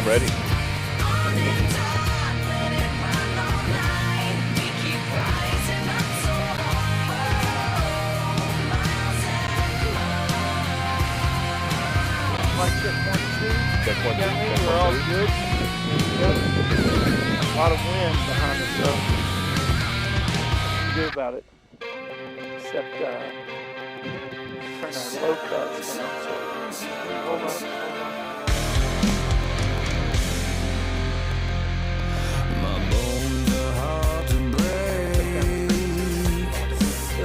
ready. Check 1, 2. We're all good. Yep. A lot of wind behind us, so nothing to do about it. Except turn our low cuts down. So hold on. My bones are hard to break.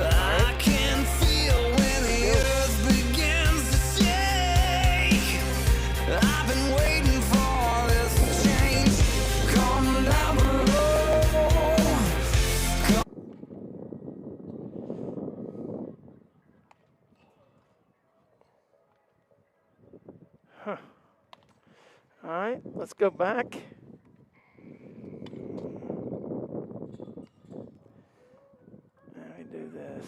I can feel when the earth begins to shake. I've been waiting for this change. Come down below. Huh. All right, let's go back. Let me do this.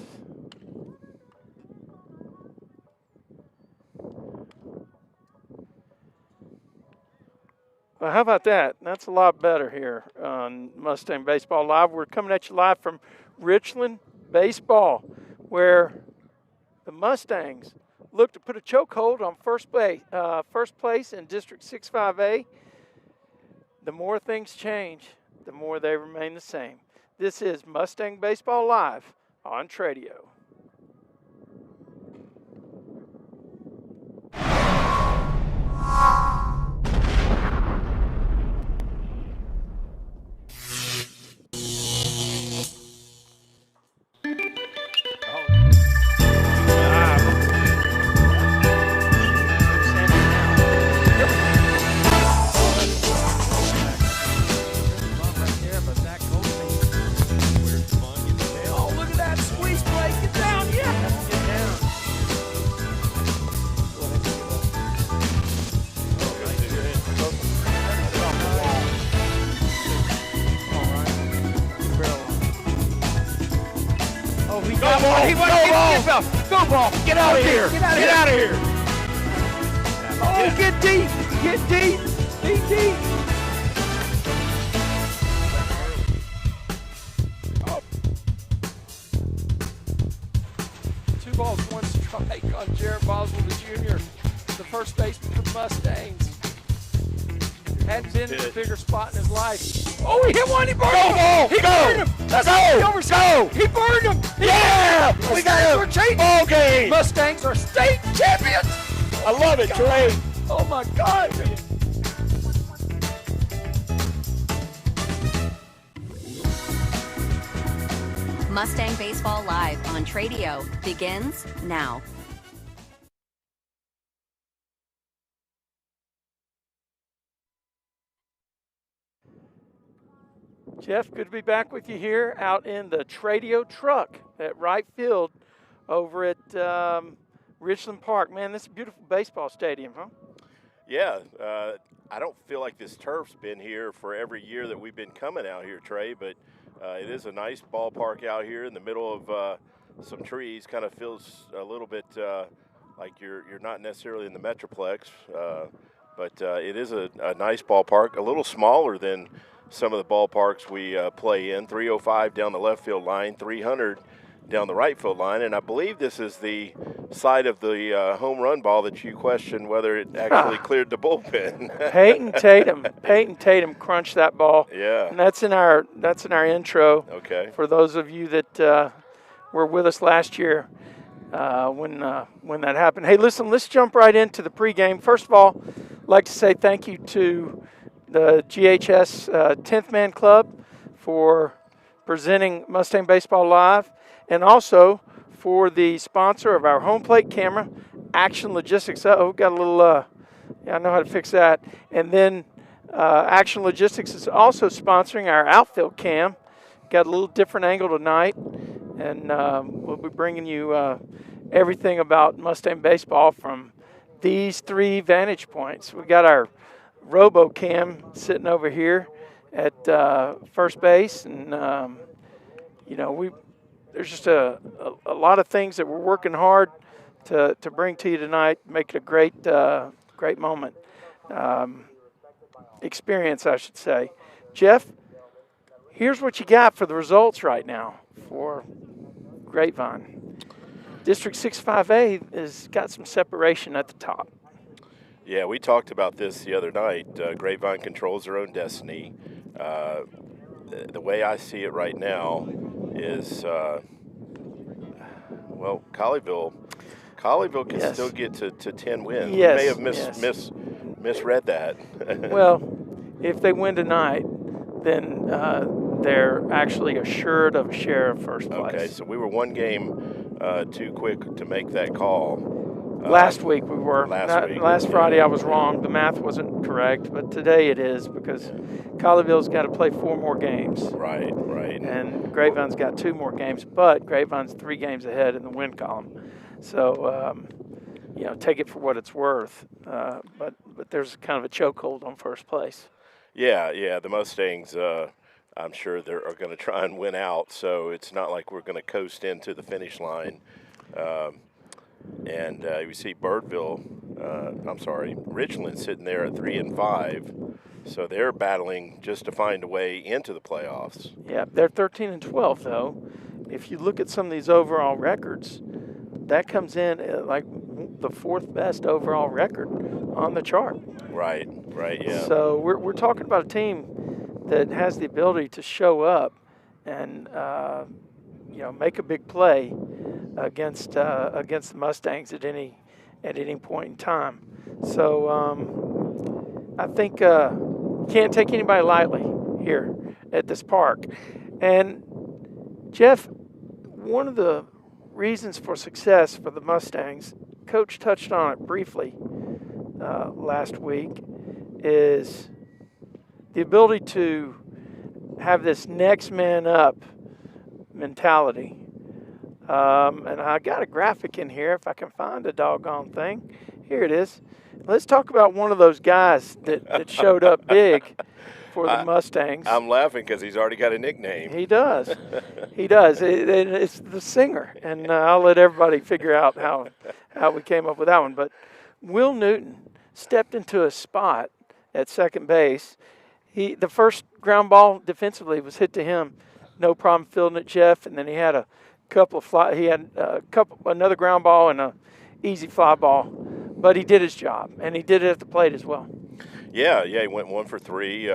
Well, how about that? That's a lot better here on Mustang Baseball Live. We're coming at you live from Richland Baseball, where the Mustangs look to put a chokehold on first place in District 65A. The more things change, the more they remain the same. This is Mustang Baseball Live on Tradio. Go ball! Get out of here! Get out of here! Oh, get deep! Get deep! Be deep! Oh. 2 balls, 1 strike on Jared Boswell Jr., the first baseman for the Mustangs. Hadn't been in a bigger spot in his life. Oh, he hit one! He burned him! He burned him! Let's go! He burned him! Yeah! We got a ball game! Mustangs are state champions! I love it, Trey! Oh my God! Mustang Baseball Live on Tradio begins now. Jeff, good to be back with you here out in the Tradio truck at right field over at Richland Park. Man, this is a beautiful baseball stadium, huh? Yeah, I don't feel like this turf's been here for every year that we've been coming out here, Trey, but it is a nice ballpark out here in the middle of some trees. Kind of feels a little bit like you're not necessarily in the Metroplex, but it is a nice ballpark, a little smaller than some of the ballparks we play in. 305 down the left field line, 300 down the right field line, and I believe this is the side of the home run ball that you questioned whether it actually cleared the bullpen. Peyton Tatum crunched that ball. Yeah, and that's in our intro. Okay. For those of you that were with us last year when that happened. Hey, listen, let's jump right into the pregame. First of all, I'd like to say thank you to the GHS 10th Man Club for presenting Mustang Baseball Live, and also for the sponsor of our home plate camera, Action Logistics. Oh, got a little, I know how to fix that. And then Action Logistics is also sponsoring our outfield cam. Got a little different angle tonight, and we'll be bringing you everything about Mustang baseball from these 3 vantage points. We got our RoboCam sitting over here at first base, and there's just a lot of things that we're working hard to bring to you tonight, make it a great moment. experience, I should say. Jeff, here's what you got for the results right now for Grapevine. District 65A has got some separation at the top. Yeah, we talked about this the other night. Grapevine controls their own destiny. The way I see it right now is, Colleyville can Yes. still get to 10 wins. Yes, We may have yes. misread that. Well, if they win tonight, then they're actually assured of a share of first place. Okay, so we were one game too quick to make that call. Last week we were. Last Friday I was wrong. The math wasn't correct, but today it is because Colleyville's got to play 4 more games. Right. And Grapevine's got 2 more games, but Grapevine's 3 games ahead in the win column. So, take it for what it's worth. But there's kind of a chokehold on first place. Yeah, the Mustangs, I'm sure are going to try and win out, so it's not like we're going to coast into the finish line. And you see Richland sitting there at 3-5, so they're battling just to find a way into the playoffs. Yeah, they're 13-12 though. If you look at some of these overall records, that comes in at like the 4th best overall record on the chart. Right, yeah. So we're talking about a team that has the ability to show up and make a big play against the Mustangs at any point in time. So I think can't take anybody lightly here at this park. And Jeff, one of the reasons for success for the Mustangs, Coach touched on it briefly last week, is the ability to have this next man up mentality. And I got a graphic in here if I can find the doggone thing. Here it is. Let's talk about one of those guys that showed up big for the Mustangs. I'm laughing because he's already got a nickname. He does. It's the singer, and I'll let everybody figure out how we came up with that one. But Will Newton stepped into a spot at second base. The first ground ball defensively was hit to him, no problem fielding it, Jeff. And then he had another ground ball and a easy fly ball, but he did his job, and he did it at the plate as well. Yeah, he went 1 for 3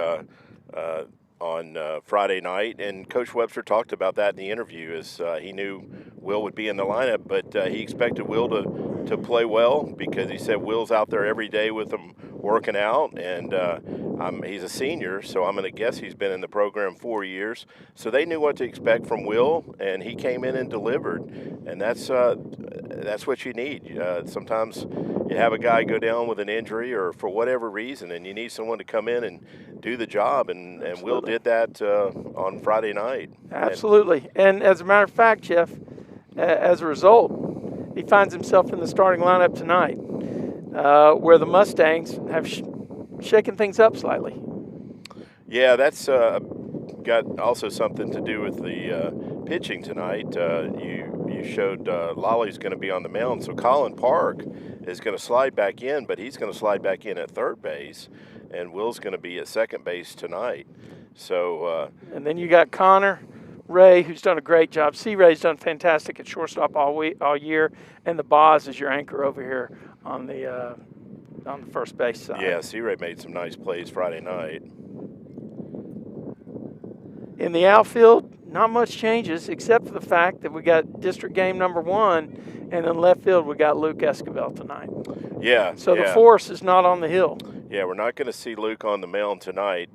on Friday night, and Coach Webster talked about that in the interview. As he knew Will would be in the lineup, but he expected Will to play well because he said Will's out there every day with him working out, and he's a senior, so I'm going to guess he's been in the program 4 years. So they knew what to expect from Will, and he came in and delivered, and that's what you need. Sometimes you have a guy go down with an injury or for whatever reason, and you need someone to come in and do the job, and Will did that on Friday night. Absolutely. And as a matter of fact, Jeff, as a result, he finds himself in the starting lineup tonight, where the Mustangs have shaken things up slightly. Yeah, that's got also something to do with the pitching tonight. You showed Lolly's going to be on the mound, so Colin Park is going to slide back in, but he's going to slide back in at third base, and Will's going to be at second base tonight. So and then you got Connor Ray, who's done a great job. C. Ray's done fantastic at shortstop all year, and the Boz is your anchor over here on the first base side. Yeah, C. Ray made some nice plays Friday night. In the outfield, not much changes except for the fact that we got district game number 1, and in left field we got Luke Esquivel tonight. Yeah. So the force is not on the hill. Yeah, we're not going to see Luke on the mound tonight,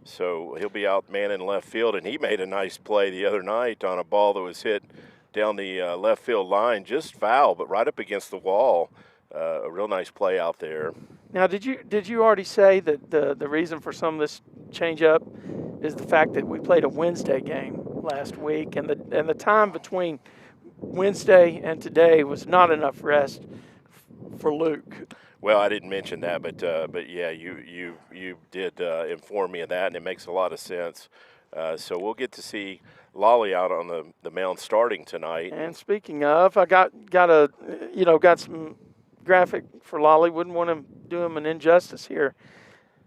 so he'll be out manning left field, and he made a nice play the other night on a ball that was hit down the left field line, just foul, but right up against the wall. A real nice play out there. Now, did you already say that the reason for some of this change-up is the fact that we played a Wednesday game last week, and the time between Wednesday and today was not enough rest for Luke? Well, I didn't mention that, but yeah, you did inform me of that, and it makes a lot of sense. So we'll get to see Lolly out on the mound starting tonight. And speaking of, I got some graphic for Lolly. Wouldn't want to do him an injustice here.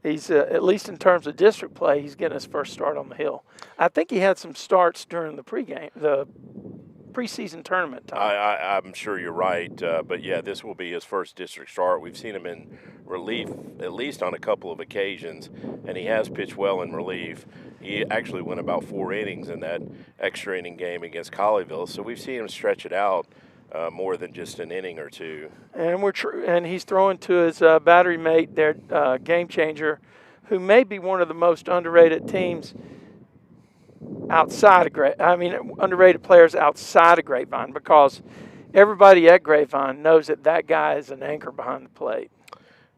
he's at least in terms of district play, he's getting his first start on the hill. I think he had some starts during the preseason tournament time. I'm sure you're right, but yeah, this will be his first district start. We've seen him in relief at least on a couple of occasions, and he has pitched well in relief. He actually went about 4 innings in that extra inning game against Colleyville, so we've seen him stretch it out more than just an inning or two. And and he's throwing to his battery mate, their game changer, who may be one of the most underrated teams outside of underrated players outside of Grapevine, because everybody at Grapevine knows that guy is an anchor behind the plate.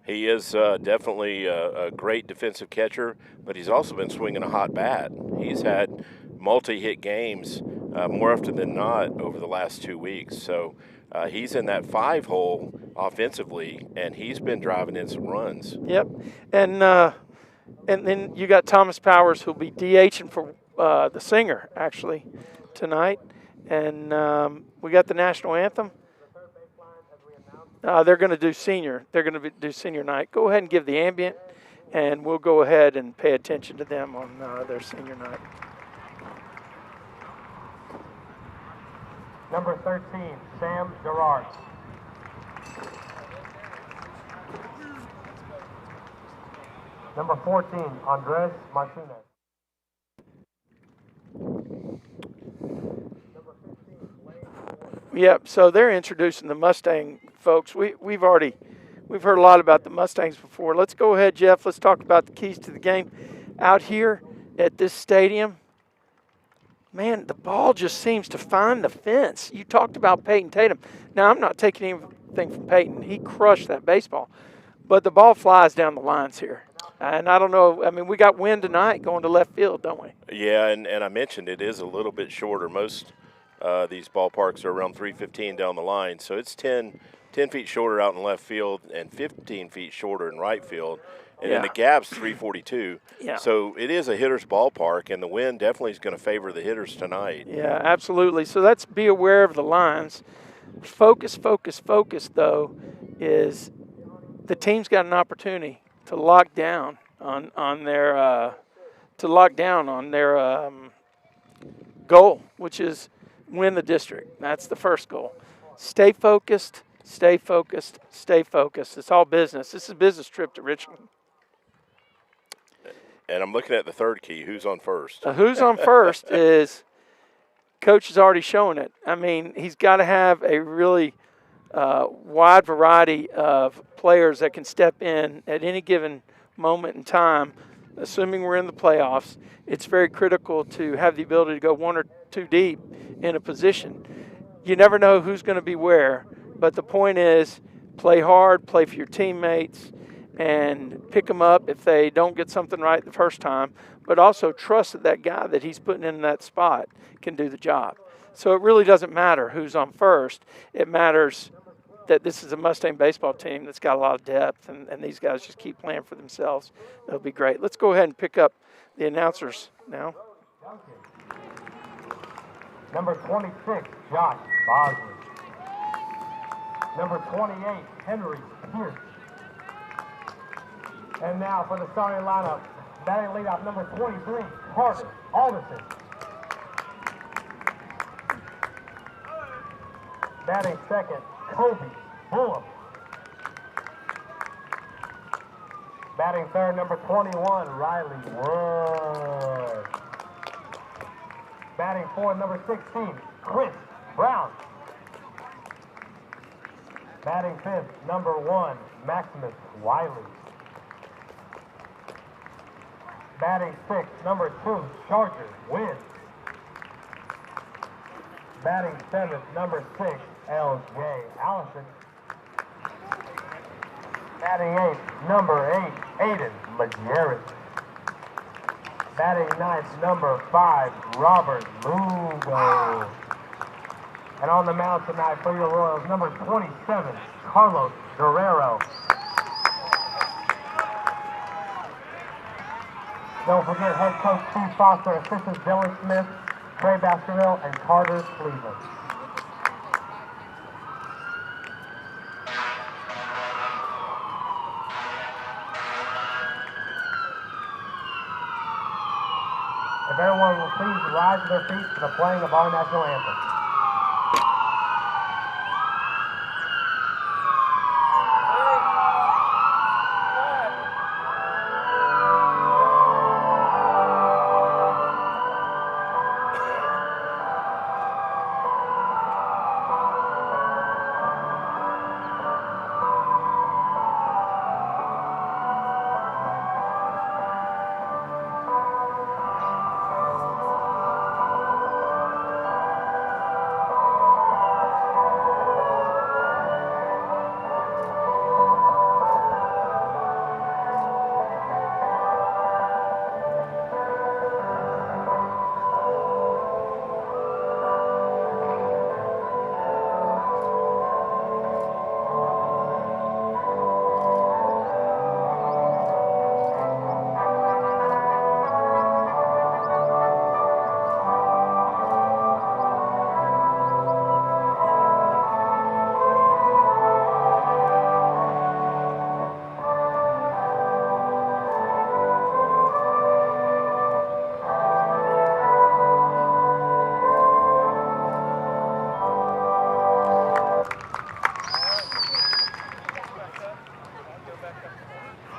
He is definitely a great defensive catcher, but he's also been swinging a hot bat. He's had multi-hit games more often than not over the last 2 weeks. So he's in that 5-hole offensively, and he's been driving in some runs. Yep, and then you got Thomas Powers, who'll be DHing for the Singer actually tonight, and we got the national anthem. They're going to do senior. They're going to do senior night. Go ahead and give the ambient, and we'll go ahead and pay attention to them on their senior night. Number 13, Sam Gerard. Number 14, Andres Martinez. Yep, so they're introducing the Mustang folks. We've heard a lot about the Mustangs before. Let's go ahead, Jeff. Let's talk about the keys to the game. Out here at this stadium, man, the ball just seems to find the fence. You talked about Peyton Tatum. Now, I'm not taking anything from Peyton. He crushed that baseball. But the ball flies down the lines here. And I don't know, we got wind tonight going to left field, don't we? Yeah, and I mentioned it is a little bit shorter. Most these ballparks are around 315 down the line. So it's 10 feet shorter out in left field and 15 feet shorter in right field. And then the gap's 342. Yeah. So it is a hitter's ballpark, and the wind definitely is going to favor the hitters tonight. Yeah, absolutely. So let's be aware of the lines. Focus, though, is the team's got an opportunity to lock down on their goal, which is win the district. That's the first goal. Stay focused. It's all business. This is a business trip to Richland. And I'm looking at the third key. Who's on first? Who's on first is Coach is already showing it. He's got to have a really wide variety of players that can step in at any given moment in time. Assuming we're in the playoffs, it's very critical to have the ability to go 1 or 2 deep in a position. You never know who's going to be where, but the point is play hard, play for your teammates, and pick them up if they don't get something right the first time, but also trust that guy that he's putting in that spot can do the job. So it really doesn't matter who's on first. It matters that this is a Mustang baseball team that's got a lot of depth, and these guys just keep playing for themselves. They'll be great. Let's go ahead and pick up the announcers now. Number 26, Josh Bosley. Number 28, Henry Pierce. And now for the starting lineup, batting leadoff, number 23, Carter Alderson. Batting second, Kobe Bullock. Batting third, number 21, Riley Wood. Batting fourth, number 16, Chris Brown. Batting fifth, number 1, Maximus Wiley. Batting sixth, number 2, Charger Wynn. Batting seventh, number 6, L.J. Allison. Batting eighth, number 8, Aiden LeGarrette. Batting ninth, number 5, Robert Lugo. And on the mound tonight for your Royals, number 27, Carlos Guerrero. Don't forget head coach Steve Foster, assistants Dylan Smith, Trey Baskerville, and Carter Cleveland. If everyone will please rise to their feet for the playing of our national anthem.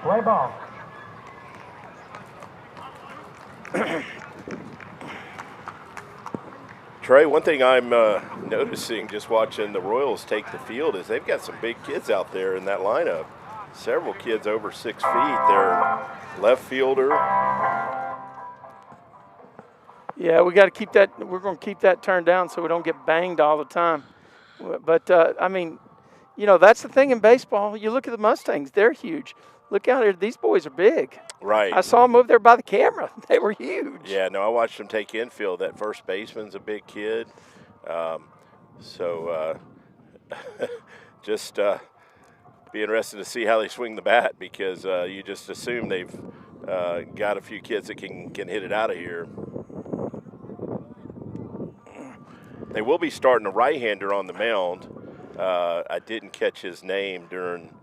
Play ball. Trey, one thing I'm noticing just watching the Royals take the field is they've got some big kids out there in that lineup. Several kids over 6 feet. Their left fielder. Yeah, we got to keep that. We're going to keep that turned down so we don't get banged all the time. But, I mean, you know, that's the thing in baseball. You look at the Mustangs, they're huge. Look out here, these boys are big. Right. I saw them over there by the camera. They were huge. Yeah, no, I watched them take infield. That first baseman's a big kid. Just be interested to see how they swing the bat because you just assume they've got a few kids that can hit it out of here. They will be starting a right-hander on the mound. I didn't catch his name during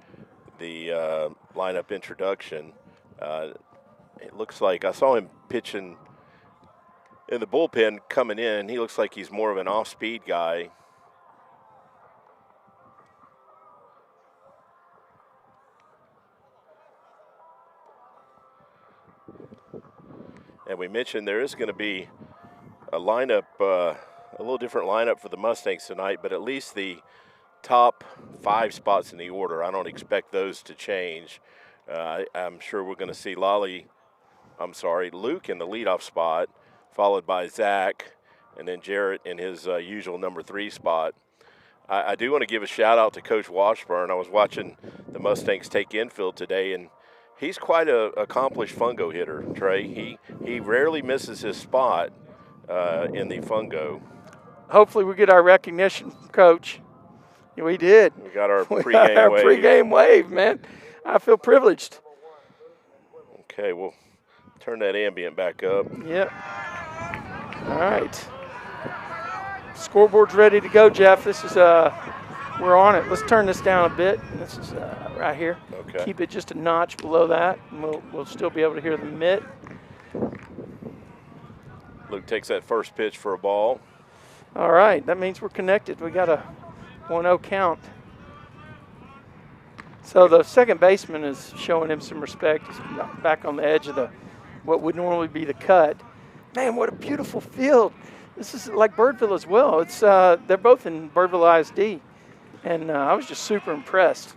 the lineup introduction. It looks like I saw him pitching in the bullpen coming in. He looks like he's more of an off-speed guy. And we mentioned there is going to be a lineup, a little different lineup for the Mustangs tonight, but at least the top 5 spots in the order, I don't expect those to change. I'm sure we're going to see Luke in the leadoff spot, followed by Zach, and then Jarrett in his usual number 3 spot. I do want to give a shout-out to Coach Washburn. I was watching the Mustangs take infield today, and he's quite an accomplished fungo hitter, Trey. He rarely misses his spot in the fungo. Hopefully we get our recognition, Coach. We did. We got our pregame got our wave. Pregame wave, man. I feel privileged. Okay, we'll turn that ambient back up. Yep. All right. Scoreboard's ready to go, Jeff. This is we're on it. Let's turn this down a bit. This is right here. Okay. Keep it just a notch below that, and we'll still be able to hear the mitt. Luke takes that first pitch for a ball. All right, that means we're connected. We got a 1-0 count. So the second baseman is showing him some respect. He's back on the edge of what would normally be the cut. Man, what a beautiful field. This is like Birdville as well. It's they're both in Birdville ISD, and I was just super impressed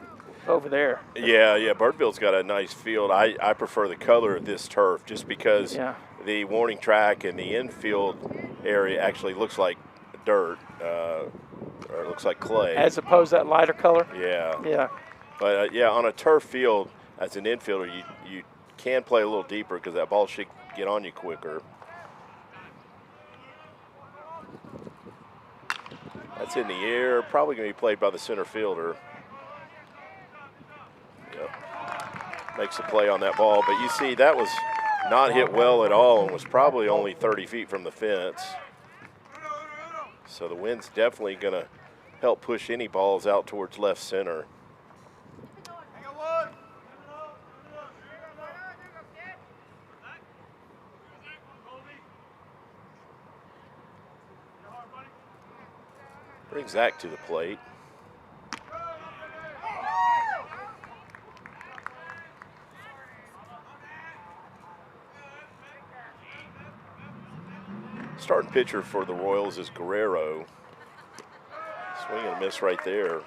over there. Yeah, Birdville's got a nice field. I prefer the color of this turf just because the warning track and the infield area actually looks like dirt, or it looks like clay. As opposed to that lighter color? Yeah. Yeah. But, on a turf field, as an infielder, you can play a little deeper because that ball should get on you quicker. That's in the air, probably going to be played by the center fielder. Yep. Makes a play on that ball. But you see, that was not hit well at all and was probably only 30 feet from the fence. So the wind's definitely going to help push any balls out towards left center. Brings Zach to the plate. Starting pitcher for the Royals is Guerrero. Swing and a miss right there.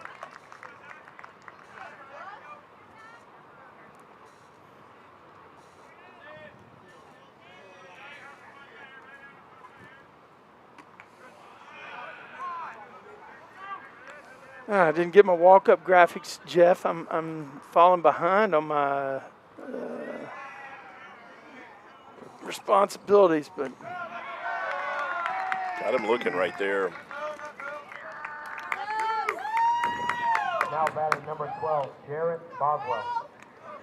I didn't get my walk-up graphics, Jeff. I'm falling behind on my responsibilities, but Got him looking right there. Now batting number 12, Jarrett Boswell.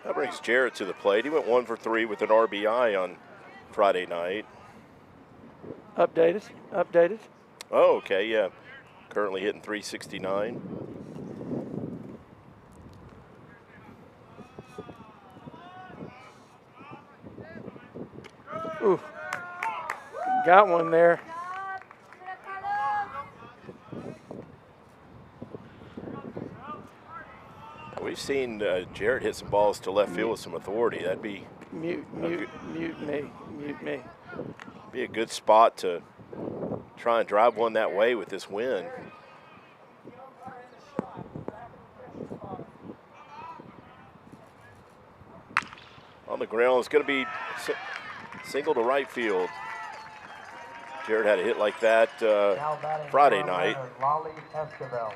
That brings Jarrett to the plate. He went 1 for 3 with an RBI on Friday night. updated. Oh, okay, yeah. Currently hitting 369. Ooh, got one there. We've seen Jarrett hit some balls to left field with some authority. That'd be Mute me. be a good spot to try and drive one that way with this wind. On the ground, it's going to be single to right field. Jarrett had a hit like that Now batting Friday number night. 11, Lolly Esquivel.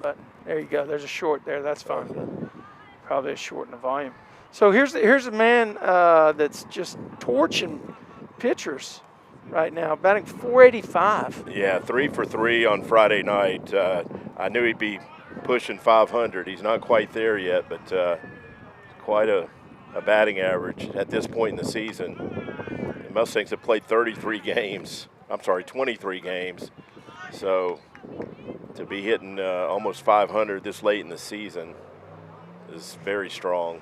Button. There you go. There's a short there. That's fine. Probably a short in the volume. So here's a man that's just torching pitchers right now, batting .485. Yeah, 3 for 3 on Friday night. I knew he'd be pushing 500. He's not quite there yet, but quite a batting average at this point in the season. The Mustangs have played 23 games. I'm sorry, 23 games. So to be hitting almost 500 this late in the season is very strong.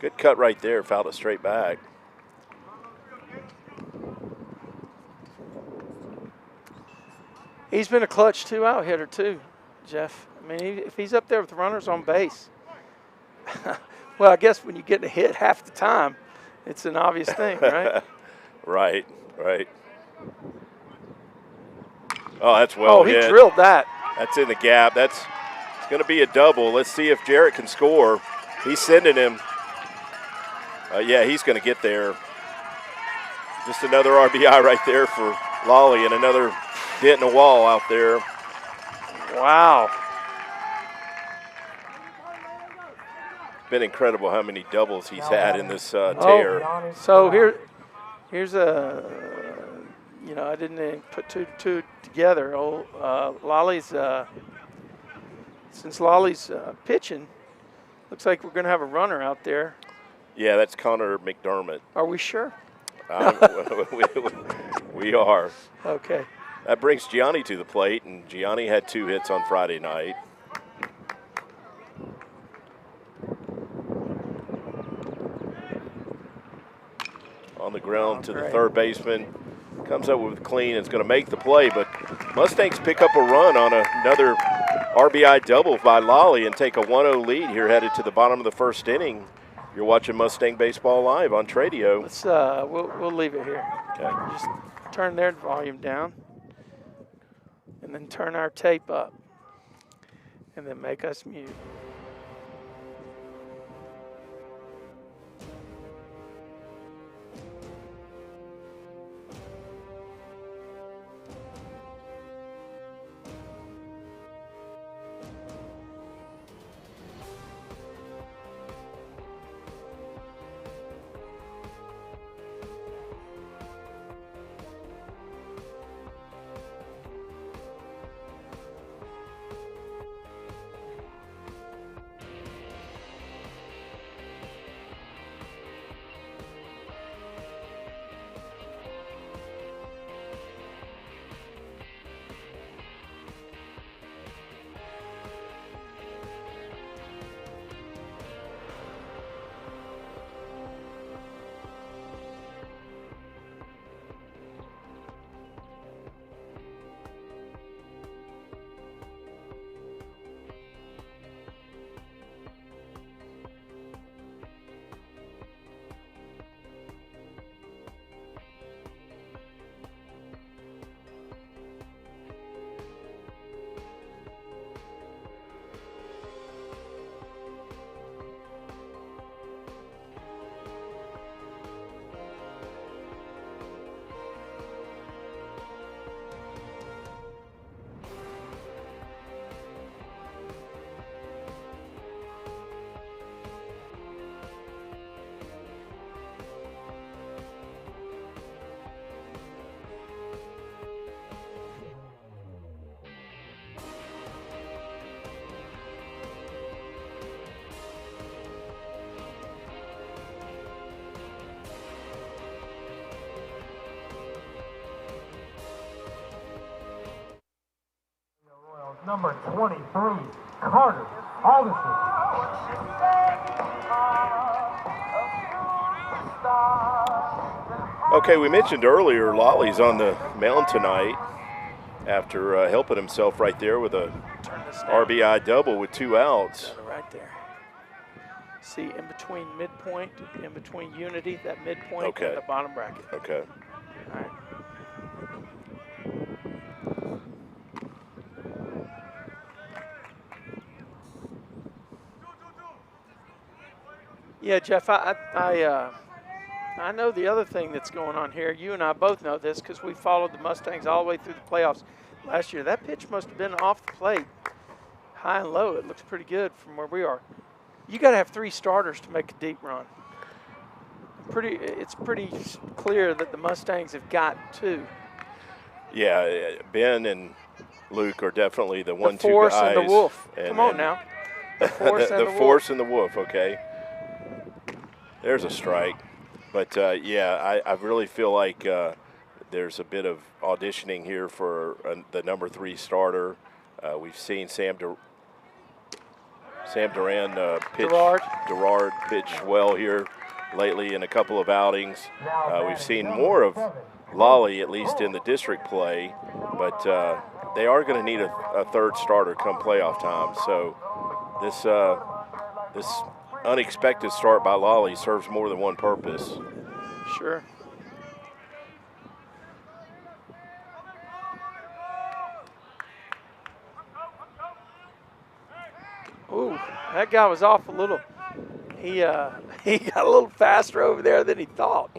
Good cut right there, fouled it straight back. He's been a clutch two-out hitter too, Jeff. I mean, if he's up there with runners on base, well, I guess when you get a hit half the time, it's an obvious thing, right? Right. Oh, that's well hit. He drilled that. That's in the gap. It's going to be a double. Let's see if Jarrett can score. He's sending him. Yeah, he's going to get there. Just another RBI right there for Lolly and another dent in the wall out there. Wow. Been incredible how many doubles he's had in this tear. So here's a, I didn't put two together. Lolly's, since Lolly's pitching, looks like we're going to have a runner out there. Yeah, that's Connor McDermott. Are we sure? We are. Okay. That brings Gianni to the plate, and Gianni had 2 hits on Friday night. On the ground to the third baseman. Comes up with clean. It's going to make the play, but Mustangs pick up a run on another RBI double by Lolly and take a 1-0 lead here headed to the bottom of the first inning. You're watching Mustang Baseball Live on Tradio. Let's we'll leave it here. Okay. Just turn their volume down, and then turn our tape up, and then make us mute. number 23, Carter Augustus. Okay, we mentioned earlier Lolly's on the mound tonight after helping himself right there with a RBI double with 2 outs. Right there. See, in between midpoint, in between Unity, that midpoint, Okay. and the bottom bracket. Okay. All right. Yeah, Jeff, I know the other thing that's going on here. You and I both know this because we followed the Mustangs all the way through the playoffs last year. That pitch must have been off the plate, high and low. It looks pretty good from where we are. You got to have 3 starters to make a deep run. It's pretty clear that the Mustangs have got 2. Yeah, Ben and Luke are definitely the 1-2 guys. The Force and the Wolf. Come on now. The Force and the Wolf. Force and the Wolf, okay. There's a strike. But, yeah, I really feel like there's a bit of auditioning here for the number 3 starter. We've seen Sam Duran pitch. Gerard pitch well here lately in a couple of outings. We've seen more of Lolly, at least in the district play, but they are going to need a 3rd starter come playoff time. So this unexpected start by Lolly serves more than one purpose. Sure. Ooh, that guy was off a little. He got a little faster over there than he thought.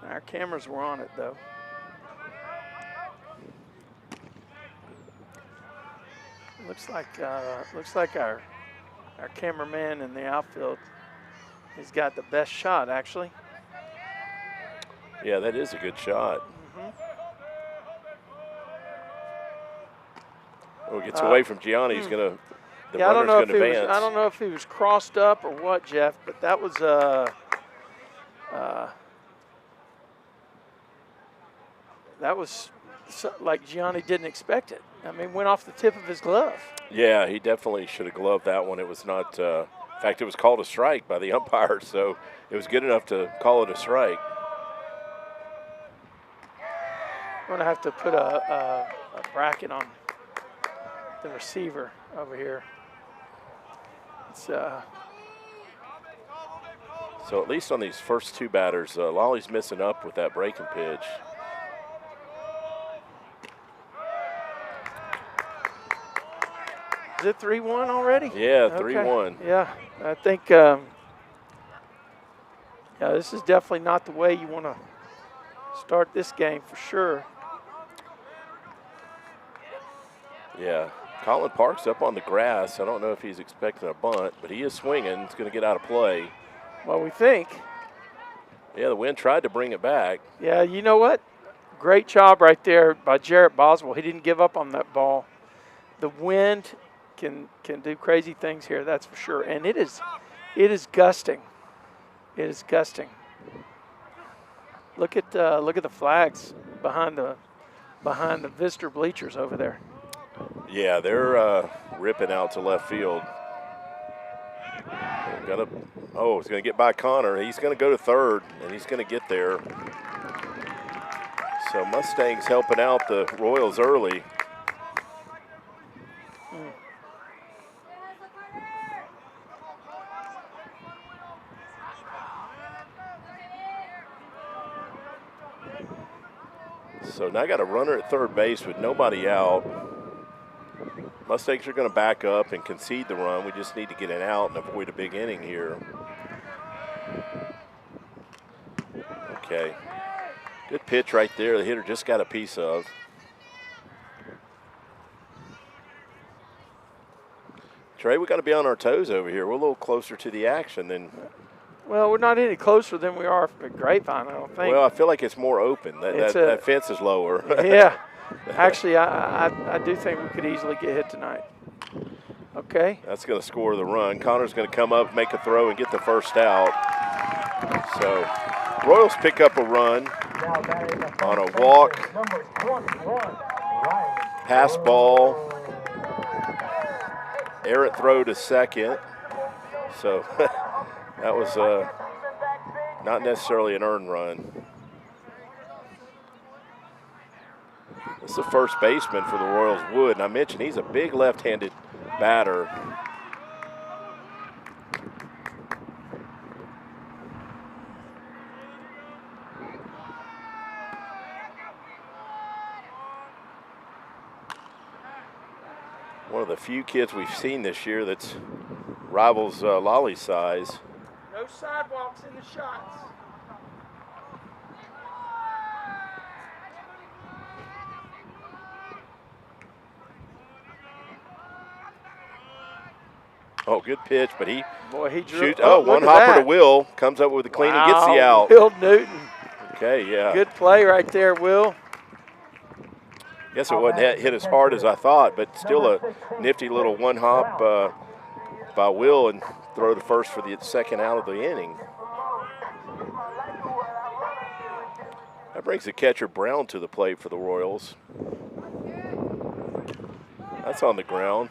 Our cameras were on it though. Looks like our cameraman in the outfield has got the best shot actually. Yeah, that is a good shot. Oh, it gets away from Gianni. He's going to. The runner's going to advance. I don't know if he was crossed up or what, Jeff, but that was like Gianni didn't expect it. I mean, went off the tip of his glove. Yeah, he definitely should have gloved that one. It was not. In fact, it was called a strike by the umpire, so it was good enough to call it a strike. I'm going to have to put a bracket on the receiver over here. It's So at least on these first 2 batters, Lolly's missing up with that breaking pitch. Is it 3-1 already? Yeah, Okay. 3-1. Yeah, I think yeah, this is definitely not the way you want to start this game for sure. Yeah, Colin Park's up on the grass. I don't know if he's expecting a bunt, but he is swinging. It's going to get out of play. Well, we think. Yeah, the wind tried to bring it back. Yeah, you know what? Great job right there by Jarrett Boswell. He didn't give up on that ball. The wind can do crazy things here, that's for sure. And it is gusting. It is gusting. Look at the flags behind the visitor bleachers over there. Yeah, they're ripping out to left field. He's going to get by Connor. He's going to go to 3rd, and he's going to get there. So Mustangs helping out the Royals early. So now got a runner at 3rd base with nobody out. Mustangs are going to back up and concede the run. We just need to get it out and avoid a big inning here. Okay. Good pitch right there. The hitter just got a piece of. Trey, we got to be on our toes over here. We're a little closer to the action than. Well, we're not any closer than we are at Grapevine, I don't think. Well, I feel like it's more open. That fence is lower. Yeah. Actually, I do think we could easily get hit tonight. Okay. That's going to score the run. Connor's going to come up, make a throw, and get the first out. So Royals pick up a run on a walk. Number 21, Ryan pass ball, errant throw to second. So that was not necessarily an earned run. This is the first baseman for the Royals, Wood, and I mentioned he's a big left-handed batter. One of the few kids we've seen this year that's rivals Lolly's size. No sidewalks in the shots. Oh, good pitch, but he shoots. Oh, one hopper to Will, comes up with a clean and gets the out. Will Newton. Okay, yeah. Good play right there, Will. Guess it wasn't hit as hard as I thought, but still a nifty little one hop by Will and throw to first for the second out of the inning. That brings the catcher Brown to the plate for the Royals. That's on the ground.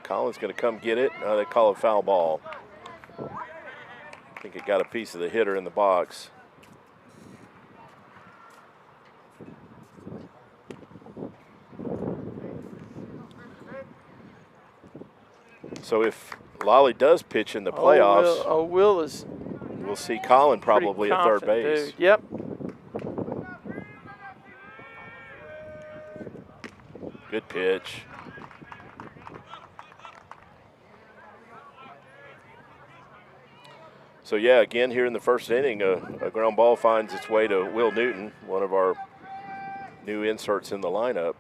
Collins going to come get it. They call it foul ball. I think it got a piece of the hitter in the box. So if Lolly does pitch in the playoffs, Will is. We'll see Colin probably at third base. Dude. Yep. Good pitch. So, yeah, again, here in the first inning, a ground ball finds its way to Will Newton, one of our new inserts in the lineup.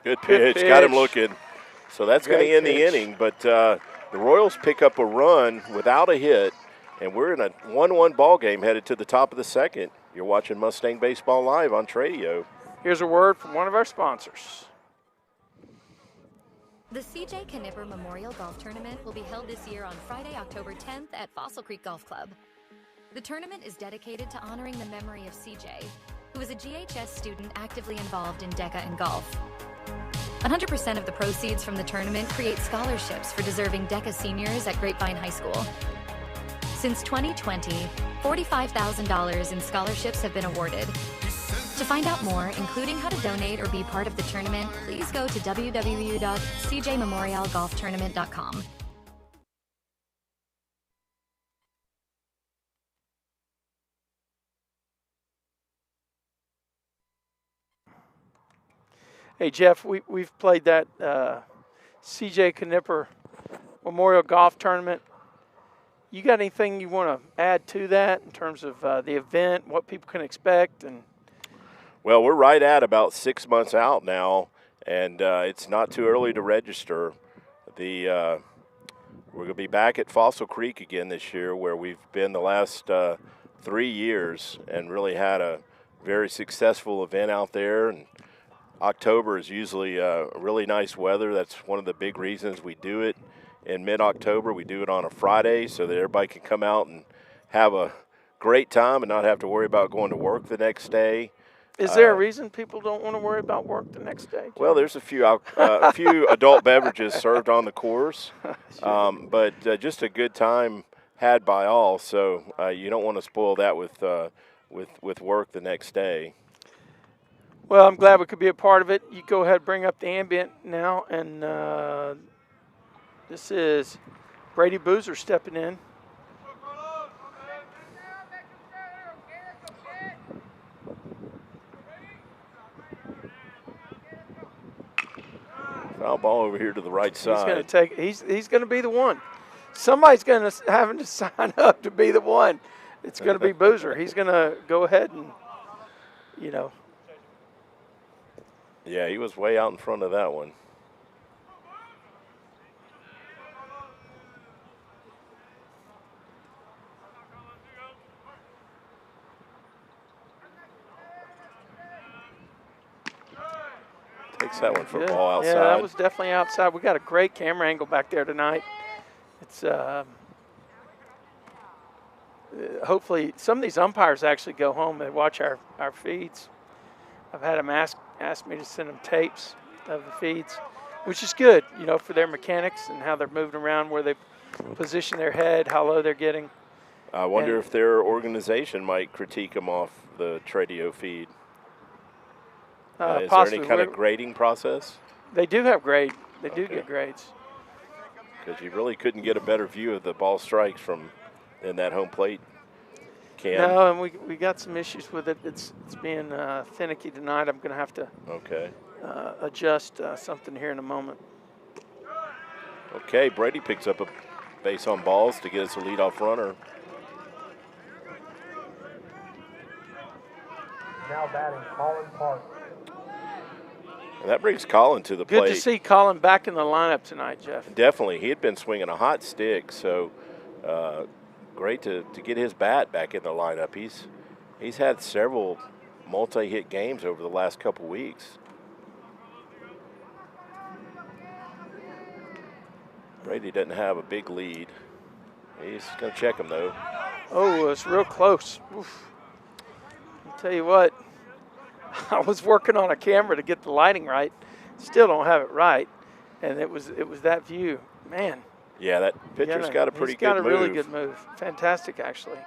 Good pitch. Got him looking. So that's going to end the inning, but the Royals pick up a run without a hit, and we're in a 1-1 ball game headed to the top of the second. You're watching Mustang Baseball Live on Tradio. Here's a word from one of our sponsors. The CJ Knipper Memorial Golf Tournament will be held this year on Friday, October 10th at Fossil Creek Golf Club. The tournament is dedicated to honoring the memory of CJ, who was a GHS student actively involved in DECA and golf. 100% of the proceeds from the tournament create scholarships for deserving DECA seniors at Grapevine High School. Since 2020, $45,000 in scholarships have been awarded. To find out more, including how to donate or be part of the tournament, please go to www.cjmemorialgolftournament.com. Hey, Jeff, we've played that CJ Knipper Memorial Golf Tournament. You got anything you want to add to that in terms of the event, what people can expect? Well, we're right at about 6 months out now, and it's not too early to register. We're going to be back at Fossil Creek again this year, where we've been the last 3 years and really had a very successful event out there. And October is usually really nice weather. That's one of the big reasons we do it in mid-October. We do it on a Friday so that everybody can come out and have a great time and not have to worry about going to work the next day. Is there a reason people don't want to worry about work the next day? Well, there's a few adult beverages served on the course, but just a good time had by all. So you don't want to spoil that with work the next day. Well, I'm glad we could be a part of it. You go ahead and bring up the ambient now, and this is Brady Boozer stepping in. Foul ball over here to the right side. He's going to take. He's going to be the one. Somebody's going to having to sign up to be the one. It's going to be Boozer. He's going to go ahead and, Yeah, he was way out in front of that one. Takes that one for a Good. ball outside. Yeah, that was definitely outside. We got a great camera angle back there tonight. It's hopefully some of these umpires actually go home. They watch our feeds. I've had them ask me to send them tapes of the feeds, which is good, you know, for their mechanics and how they're moving around, where they position their head, how low they're getting. I wonder if their organization might critique them off the Tradio feed. Is there any kind of grading process? They do have grade. They do get grades. Because you really couldn't get a better view of the ball strikes from in that home plate cam. No, and we got some issues with it. It's being finicky tonight. I'm going to have to adjust something here in a moment. Okay, Brady picks up a base on balls to get us a leadoff runner. Now batting, Colin Park. And that brings Colin to the plate. Good to see Colin back in the lineup tonight, Jeff. Definitely. He had been swinging a hot stick, so great to get his bat back in the lineup. He's had several multi-hit games over the last couple weeks. Brady doesn't have a big lead. He's going to check him, though. Oh, it's real close. Oof. I'll tell you what, I was working on a camera to get the lighting right. Still don't have it right, and it was that view. Man. Yeah, that pitcher's got a pretty good move. He's got a really good move. Fantastic, actually.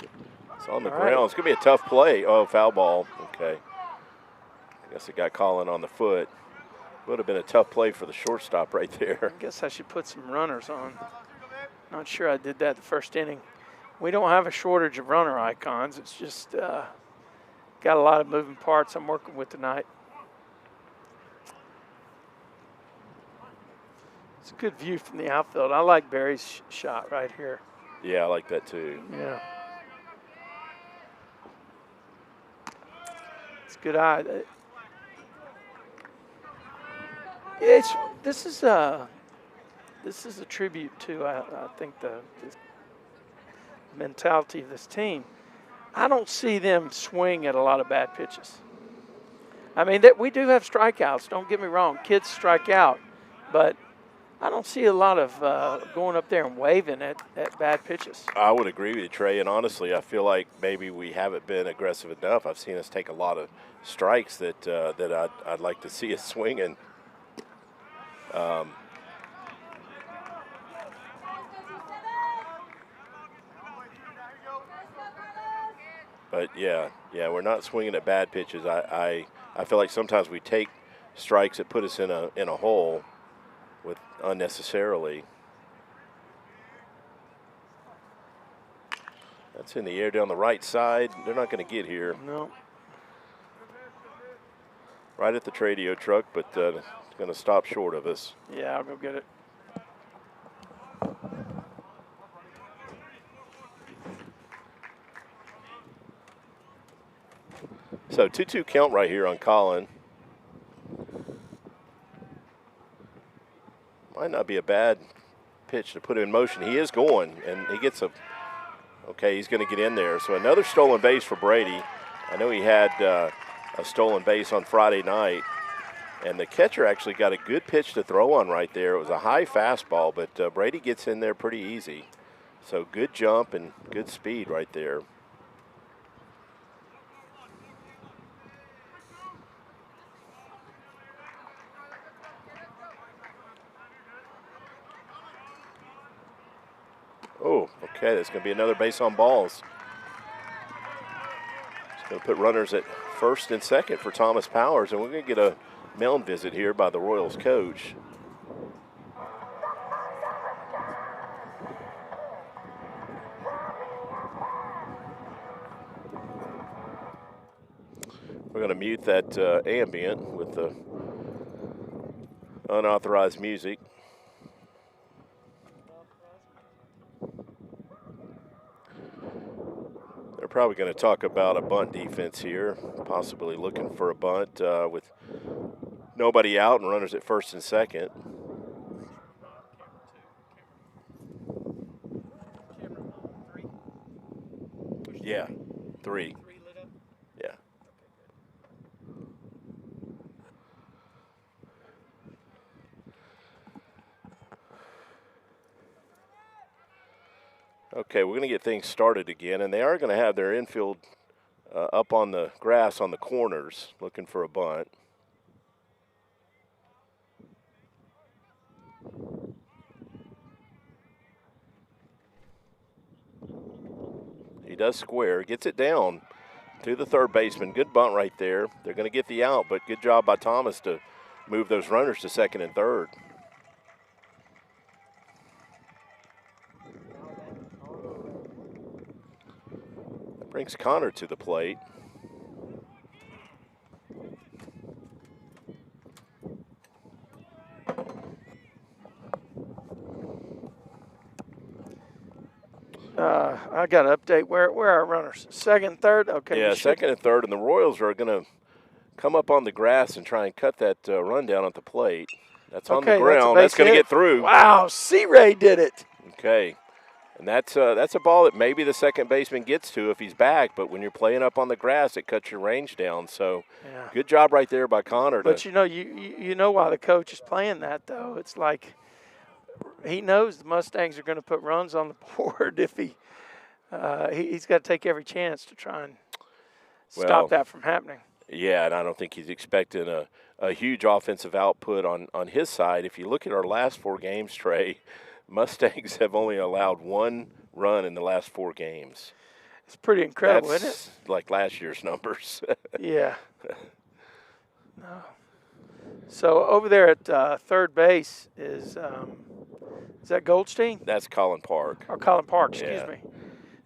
It's on the ground. It's going to be a tough play. Oh, foul ball. Okay. I guess it got Colin on the foot. Would have been a tough play for the shortstop right there. I guess I should put some runners on. Not sure I did that the first inning. We don't have a shortage of runner icons. It's just got a lot of moving parts I'm working with tonight. It's a good view from the outfield. I like Barry's shot right here. Yeah, I like that too. Yeah. It's a good eye. This is a tribute to I think the mentality of this team. I don't see them swing at a lot of bad pitches. I mean, we do have strikeouts. Don't get me wrong. Kids strike out, but I don't see a lot of going up there and waving at bad pitches. I would agree with you, Trey. And honestly, I feel like maybe we haven't been aggressive enough. I've seen us take a lot of strikes that I'd like to see us swinging. But yeah, we're not swinging at bad pitches. I feel like sometimes we take strikes that put us in a hole with unnecessarily. That's in the air down the right side. They're not going to get here. No. Right at the Tradio truck, but it's going to stop short of us. Yeah, I'll go get it. So 2-2 count right here on Colin. Might not be a bad pitch to put him in motion. He is going, and he gets okay, he's going to get in there. So another stolen base for Brady. I know he had a stolen base on Friday night, and the catcher actually got a good pitch to throw on right there. It was a high fastball, but Brady gets in there pretty easy. So good jump and good speed right there. Oh, okay, that's going to be another base on balls. It's going to put runners at first and second for Thomas Powers, and we're going to get a mound visit here by the Royals coach. We're going to mute that ambient with the unauthorized music. They're probably going to talk about a bunt defense here, possibly looking for a bunt with nobody out and runners at first and second. Yeah, 3. Yeah. Okay, we're going to get things started again, and they are going to have their infield up on the grass on the corners, looking for a bunt. He does square, gets it down to the third baseman. Good bunt right there. They're going to get the out, but good job by Thomas to move those runners to second and third. That brings Connor to the plate. I got an update. Where are our runners? Second, third? Okay. Yeah, second and third, and the Royals are going to come up on the grass and try and cut that run down at the plate. That's on the ground. That's going to get through. Wow, C-Ray did it. Okay. And that's a ball that maybe the second baseman gets to if he's back, but when you're playing up on the grass, it cuts your range down. So good job right there by Connor. But, you know why the coach is playing that, though. It's like he knows the Mustangs are going to put runs on the board if he's got to take every chance to try and stop that from happening. Yeah, and I don't think he's expecting a huge offensive output on his side. If you look at our last 4 games, Trey, Mustangs have only allowed 1 run in the last 4 games. It's pretty incredible, isn't it? Like last year's numbers. Yeah. No. So over there at third base is that Goldstein? That's Colin Park. Or Colin Park, excuse me.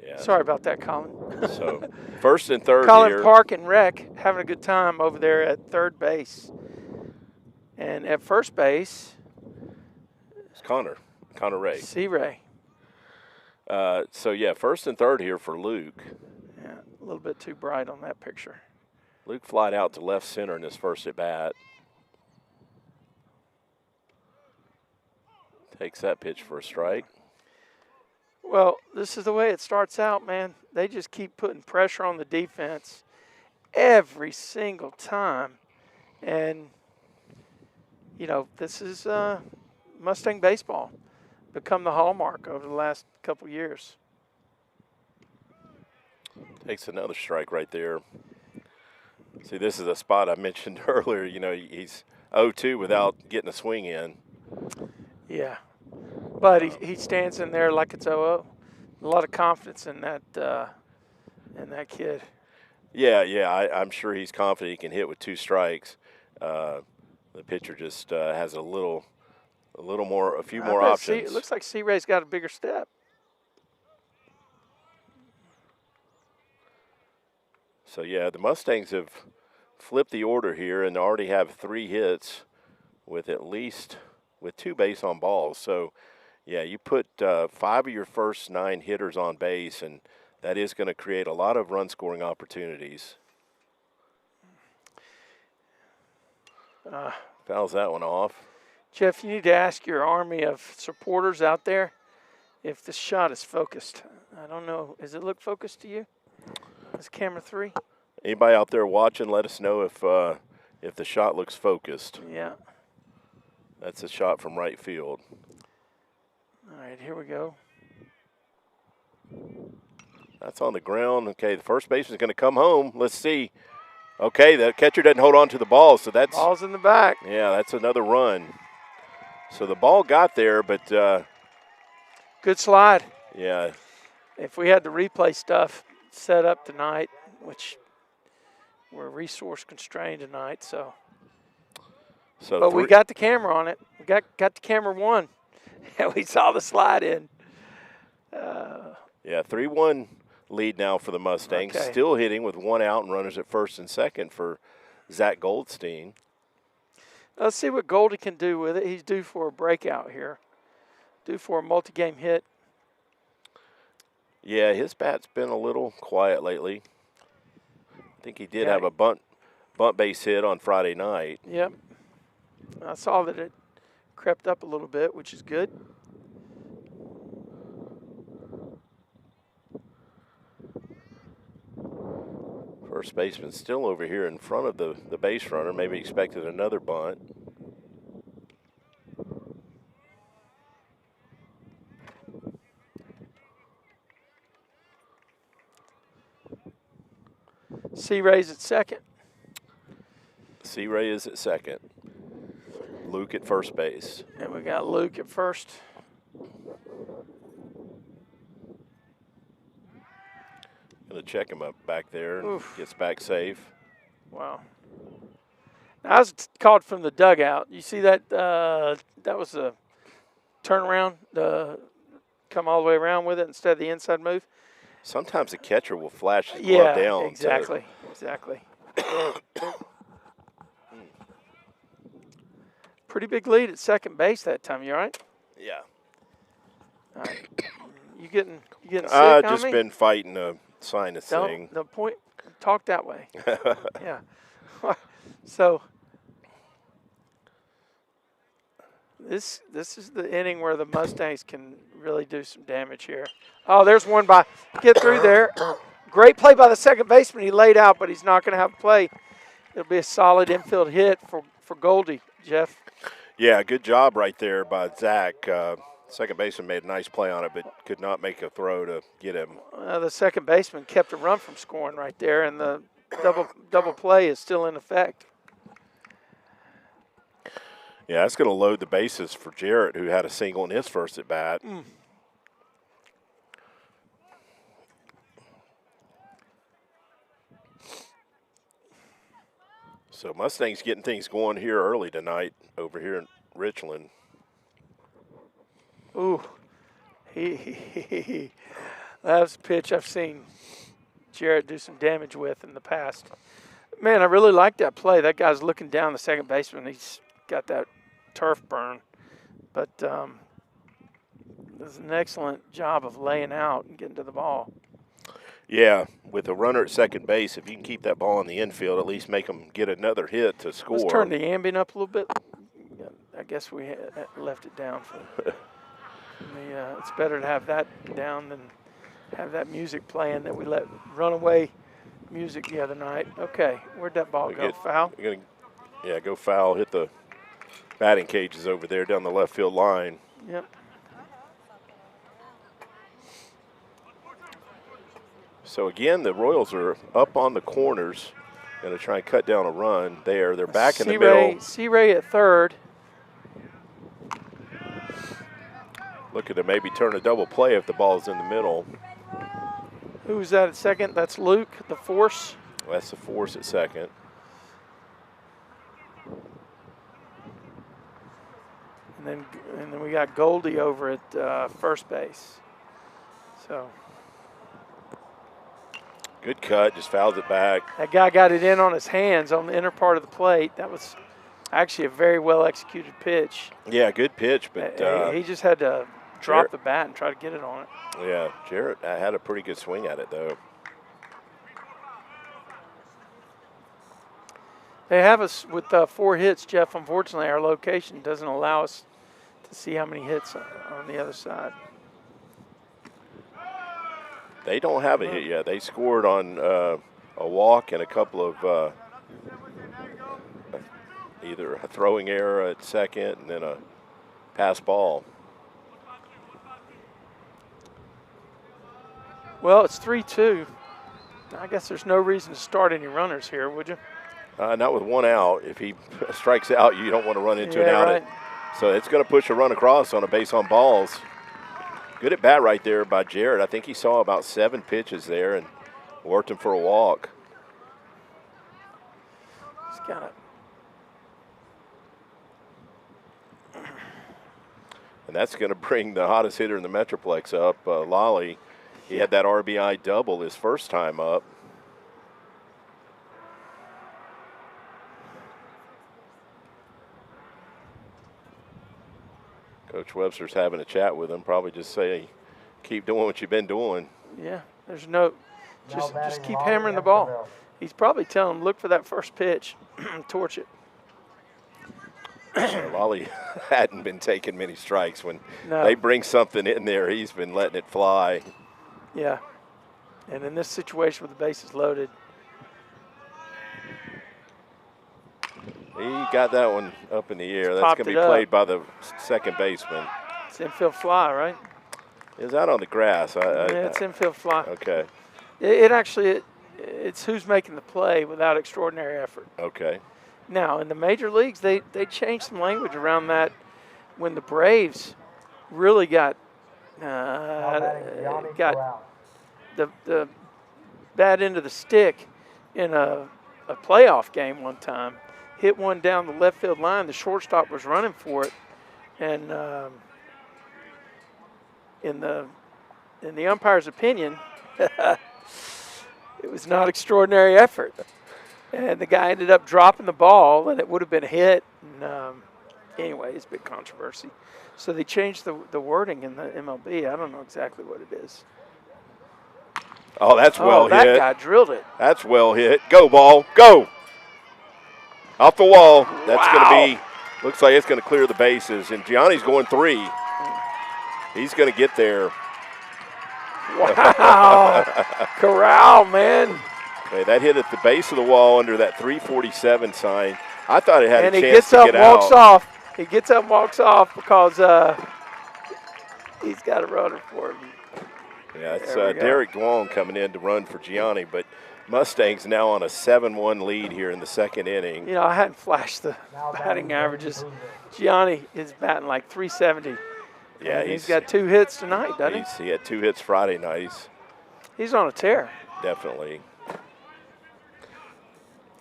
Yeah. Sorry about that, Colin. So first and third Colin here. Park and Rec having a good time over there at third base. And at first base, It's Connor Ray. C-Ray. So, yeah, first and third here for Luke. Yeah, a little bit too bright on that picture. Luke flied out to left center in his first at bat. Takes that pitch for a strike. Well, this is the way it starts out, man. They just keep putting pressure on the defense every single time. And, this is Mustang baseball. Become the hallmark over the last couple years. Takes another strike right there. See, this is a spot I mentioned earlier. He's 0-2 without getting a swing in. Yeah. But he stands in there like it's 0-0. A lot of confidence in that kid. Yeah, I'm sure he's confident he can hit with 2 strikes. The pitcher just has a few more options. It looks like C-Ray's got a bigger step. So, yeah, the Mustangs have flipped the order here and already have 3 hits with 2 base on balls. So, yeah, you put 5 of your first 9 hitters on base, and that is going to create a lot of run-scoring opportunities. Fouls that one off. Jeff, you need to ask your army of supporters out there if this shot is focused. I don't know. Does it look focused to you? Is camera 3? Anybody out there watching, let us know if the shot looks focused. Yeah. That's a shot from right field. All right, here we go. That's on the ground. Okay, the first baseman is going to come home. Let's see. Okay, the catcher doesn't hold on to the ball, so that's – ball's in the back. Yeah, that's another run. So the ball got there, but good slide. Yeah. If we had the replay stuff set up tonight, which we're resource constrained tonight, but we got the camera on it. We got the camera 1, and we saw the slide in. Yeah, 3-1 lead now for the Mustangs. Okay. Still hitting with 1 out and runners at first and second for Zach Goldstein. Let's see what Goldie can do with it. He's due for a breakout here, due for a multi-game hit. Yeah, his bat's been a little quiet lately. I think he did have a bunt base hit on Friday night. Yep. I saw that it crept up a little bit, which is good. First baseman still over here in front of the base runner. Maybe expected another bunt. C-Ray's at second. C-Ray is at second. Luke at first base. And we got Luke at first. Gonna check him up back there. And Oof. gets back safe. Wow. Now, I was called from the dugout. You see that? That was a turnaround, come all the way around with it instead of the inside move. Sometimes the catcher will flash his glove down. Exactly. Exactly. Pretty big lead at second base that time. You all right? Yeah. All right. You getting sick I've on just me? been fighting a sinus thing. The point. Talk that way. Yeah. So this is the inning where the Mustangs can really do some damage here. Oh, there's one by. Get through there. Great play by the second baseman. He laid out, but he's not going to have a play. It'll be a solid infield hit for Goldie, Jeff. Yeah, good job right there by Zach. Second baseman made a nice play on it, but could not make a throw to get him. The second baseman kept a run from scoring right there, and the double play is still in effect. Yeah, that's going to load the bases for Jarrett, who had a single in his first at bat. So Mustangs getting things going here early tonight over here in Richland. Ooh, that was a pitch I've seen Jarrett do some damage with in the past. Man, I really like that play. That guy's looking down the second baseman. He's got that turf burn. But does an excellent job of laying out and getting to the ball. Yeah, with a runner at second base, if you can keep that ball in the infield, at least make them get another hit to score. Let's turn the ambient up a little bit. I guess we left it down for it's better to have that down than have that music playing that we let runaway music the other night. Okay, where'd that ball go? Foul? Go foul. Hit the batting cages over there down the left field line. Yep. So again, the Royals are up on the corners, going to try and cut down a run there. They're back in the middle. C-Ray at third. Looking to maybe turn a double play if the ball's in the middle. Who's that at second? That's Luke, the force. That's the force at second. And then we got Goldie over at first base. So good cut, just fouls it back. that guy got it in on his hands on the inner part of the plate. That was actually a very well executed pitch. Yeah, good pitch, but he just had to drop the bat and try to get it on it. Yeah, Jarrett had a pretty good swing at it though. They have us with 4 hits, Jeff. Unfortunately, our location doesn't allow us to see how many hits on the other side. They don't have a hit yet. They scored on a walk and a couple of either a throwing error at second and then a pass ball. Well, it's 3-2. I guess there's no reason to start any runners here, would you? Not with one out. If he strikes out, you don't want to run into an out. Right. So it's going to push a run across on a base on balls. Good at bat right there by Jarrett. I think he saw about 7 pitches there and worked him for a walk. He's got it. And that's going to bring the hottest hitter in the Metroplex up, Lolly. He had that RBI double his first time up. Coach Webster's having a chat with him, probably just say, keep doing what you've been doing. Yeah, there's just keep hammering the ball. He's probably telling him, look for that first pitch, torch it. Lolly hadn't been taking many strikes. When they bring something in there, he's been letting it fly. Yeah, and in this situation with the bases loaded. He got that one up in the air. That's Popped going to it be played up. by the second baseman. It's infield fly, right? Is that on the grass? Yeah, it's infield fly. Okay. It actually it's who's making the play without extraordinary effort. Okay. Now, in the major leagues, they changed some language around that when the Braves really got the bad end of the stick in a playoff game one time. Hit one down the left field line. The shortstop was running for it, and in the umpire's opinion, it was not extraordinary effort. And the guy ended up dropping the ball, and it would have been a hit. And, anyway, it's a big controversy. So they changed the wording in the MLB. I don't know exactly what it is. Oh, that's well hit. That guy drilled it. That's well hit. Go, ball. Go. Off the wall. That's going to be, looks like it's going to clear the bases. And Gianni's going 3. He's going to get there. Wow. Corral, man. Okay, that hit at the base of the wall under that 347 sign. I thought it had and a he chance gets to up, get walks out. off. He gets up, walks off because he's got a runner for him. Yeah, it's Derek Dwong coming in to run for Gianni, but Mustangs now on a 7-1 lead here in the second inning. You know, I hadn't flashed the batting averages. Gianni is batting like 370. Yeah, he's got 2 hits tonight, doesn't he? He had 2 hits Friday night. He's on a tear. Definitely.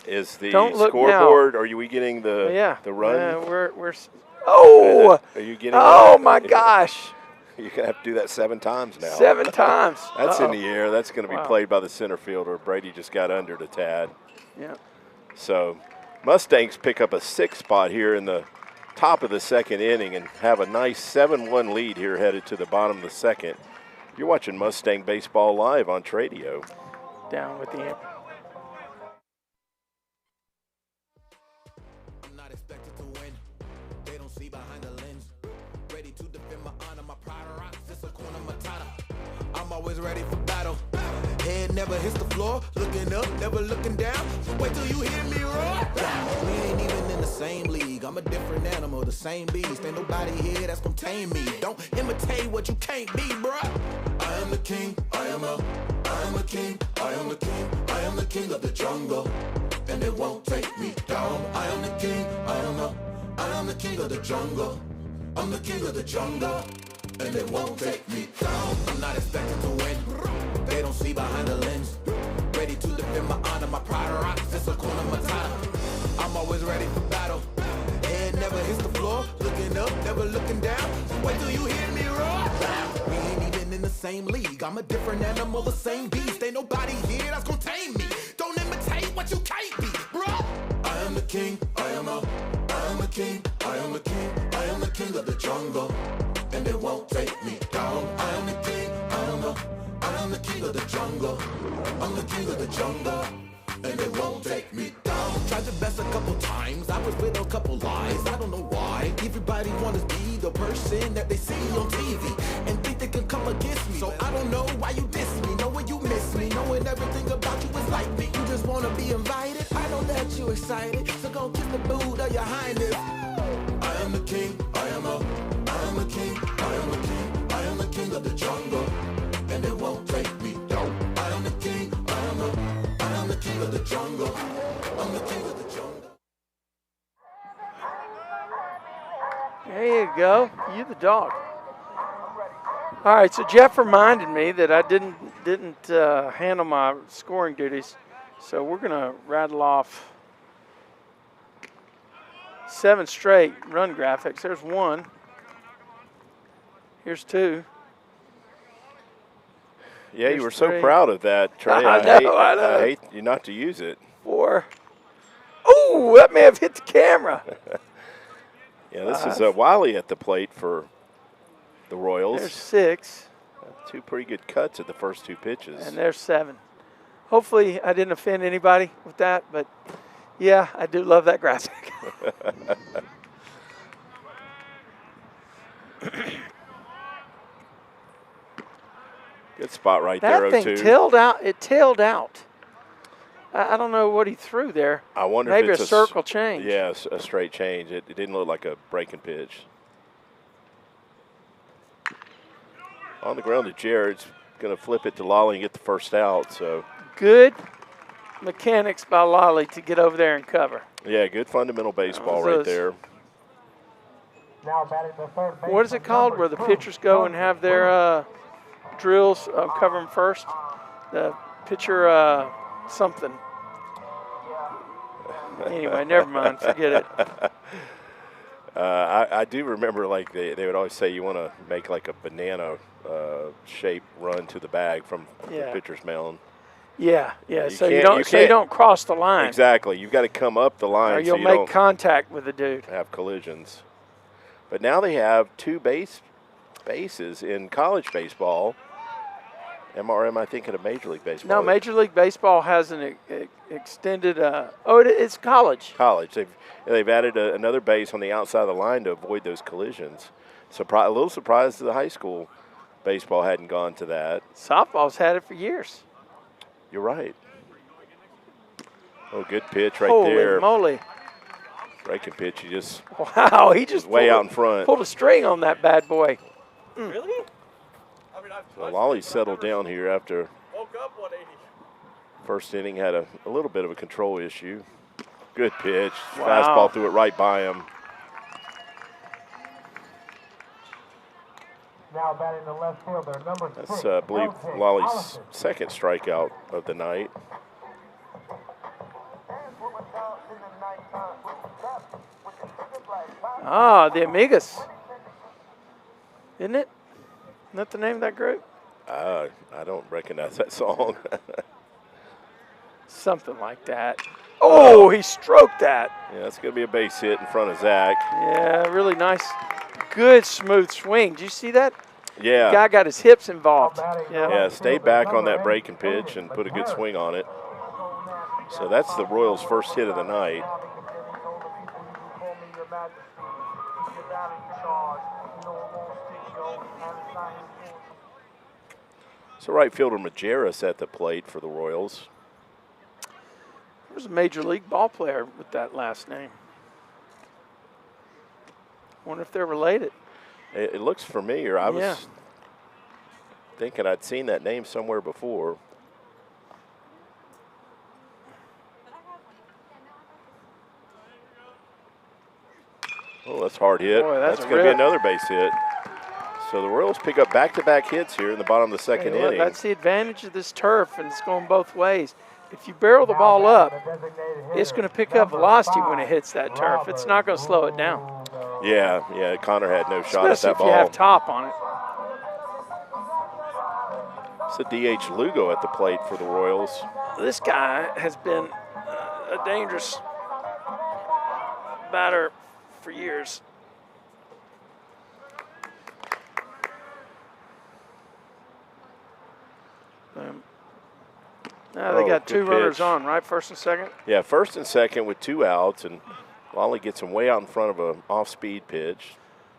Is the Don't look scoreboard? now. Are we getting the run? We're. Oh! Are you getting? Oh my gosh! You're gonna have to do that 7 times now. 7 times. That's in the air. That's going to be played by the center fielder. Brady just got under to Tad. Yeah. So Mustangs pick up a 6 spot here in the top of the second inning and have a nice 7-1 lead here headed to the bottom of the second. You're watching Mustang Baseball live on Tradio. Down with the amp. I'm not expected to win. They don't see behind the lens. Ready to defend my honor, my pride rocks. It's a corner matata. I'm always ready for battle. Head never hits the floor. Looking up, never looking down. Wait till you hear me roar. We ain't even in the same league. I'm a different animal, the same beast. Ain't nobody here that's gonna tame me. Don't imitate what you can't be, bruh. I am the king. I am a king. I am the king. I am the king of the jungle. And it won't take me down. I am the king. I am the king of the jungle. I'm the king of the jungle. And it won't take me down. I'm not expected to win. They don't see behind the lens. Ready to defend my honor, my pride rocks. It's a corner matata. I'm always ready for battle. Head never hits the floor. Looking up, never looking down. Wait till you hear me roar. We ain't even in the same league. I'm a different animal, the same beast. Ain't nobody here that's gonna tame me. Don't imitate what you can't be, bruh. I am the king. I am the king. I am the king. I am the king of the jungle. And it won't take me down. I am the king. I am the king of the jungle. I'm the king of the jungle. And it won't take me down. Tried the best a couple times. I was with a couple lies. I don't know why. Everybody wanna be the person that they see on TV and think they can come against me. So I don't know why you diss me, knowing you miss me, knowing everything about you is like me. You just wanna be invited. I know that you excited, so go kiss the boot of your highness. I am the king. I am the king. I am the king. I am the king of the jungle. And it won't take me down. I am the king. I am the king of the jungle. I'm the king of the jungle. There you go. You the dog. All right, so Jeff reminded me that I didn't handle my scoring duties, so we're gonna rattle off 7 straight run graphics. There's 1. Here's 2. Yeah, Here's you were 3. so proud of that, Trey. I know. I hate you not to use it. 4. Oh, that may have hit the camera. Yeah, this is Wiley at the plate for the Royals. There's 6. 2 pretty good cuts at the first 2 pitches. And there's 7. Hopefully I didn't offend anybody with that, but yeah, I do love that graphic. Good spot right that there, thing 0-2. tailed out. It tailed out. I don't know what he threw there. I wonder Maybe if it's a circle change. Yes, a straight change. It didn't look like a breaking pitch. On the ground to Jared's going to flip it to Lolly and get the first out. So Good mechanics by Lolly to get over there and cover. Yeah, good fundamental baseball right there. Now batting the third base. What is it called where the pitchers go and have their drills, cover them first? The pitcher something. Anyway, never mind. Forget it. I do remember, like, they would always say you want to make like a banana shape run to the bag from the pitcher's mound. Yeah. So you don't cross the line. Exactly. You've got to come up the line. Or you'll so you make don't contact with the dude. have collisions. But now they have two bases in college baseball. Am I thinking of Major League Baseball? No, Major League Baseball has an extended. It's college. College. They've added another base on the outside of the line to avoid those collisions. A little surprised that the high school baseball hadn't gone to that. Softball's had it for years. You're right. Oh, good pitch right Holy there. moly! Breaking pitch. He just he just way out in front. Pulled a string on that bad boy. Really? Well, Lolly settled down here after first inning, had a little bit of a control issue. Good pitch. Wow. Fastball threw it right by him. Now batting the left fielder, number 6. That's, I believe, Lolly's second strikeout of the night. The Amigas. Isn't it? Isn't that the name of that group? I don't recognize that song. Something like that. Oh, he stroked that. Yeah, that's going to be a base hit in front of Zach. Yeah, really nice. Good, smooth swing. Did you see that? Yeah. The guy got his hips involved. Yeah, stayed back on that breaking pitch and put a good swing on it. So that's the Royals' first hit of the night. So right fielder Majerus at the plate for the Royals. There's a major league ball player with that last name. Wonder if they're related. It looks familiar. I was thinking I'd seen that name somewhere before. Oh, that's a hard hit. Boy, that's going to be another base hit. So the Royals pick up back-to-back hits here in the bottom of the second inning. That's the advantage of this turf, and it's going both ways. If you barrel the ball up, it's going to pick up velocity when it hits that turf. It's not going to slow it down. Yeah, Connor had no shot at that Especially ball. if you have top on it. It's a DH Lugo at the plate for the Royals. This guy has been a dangerous batter for years. Now they got two runners on, right? First and second? Yeah, first and second with 2 outs, and Lolly gets him way out in front of an off-speed pitch.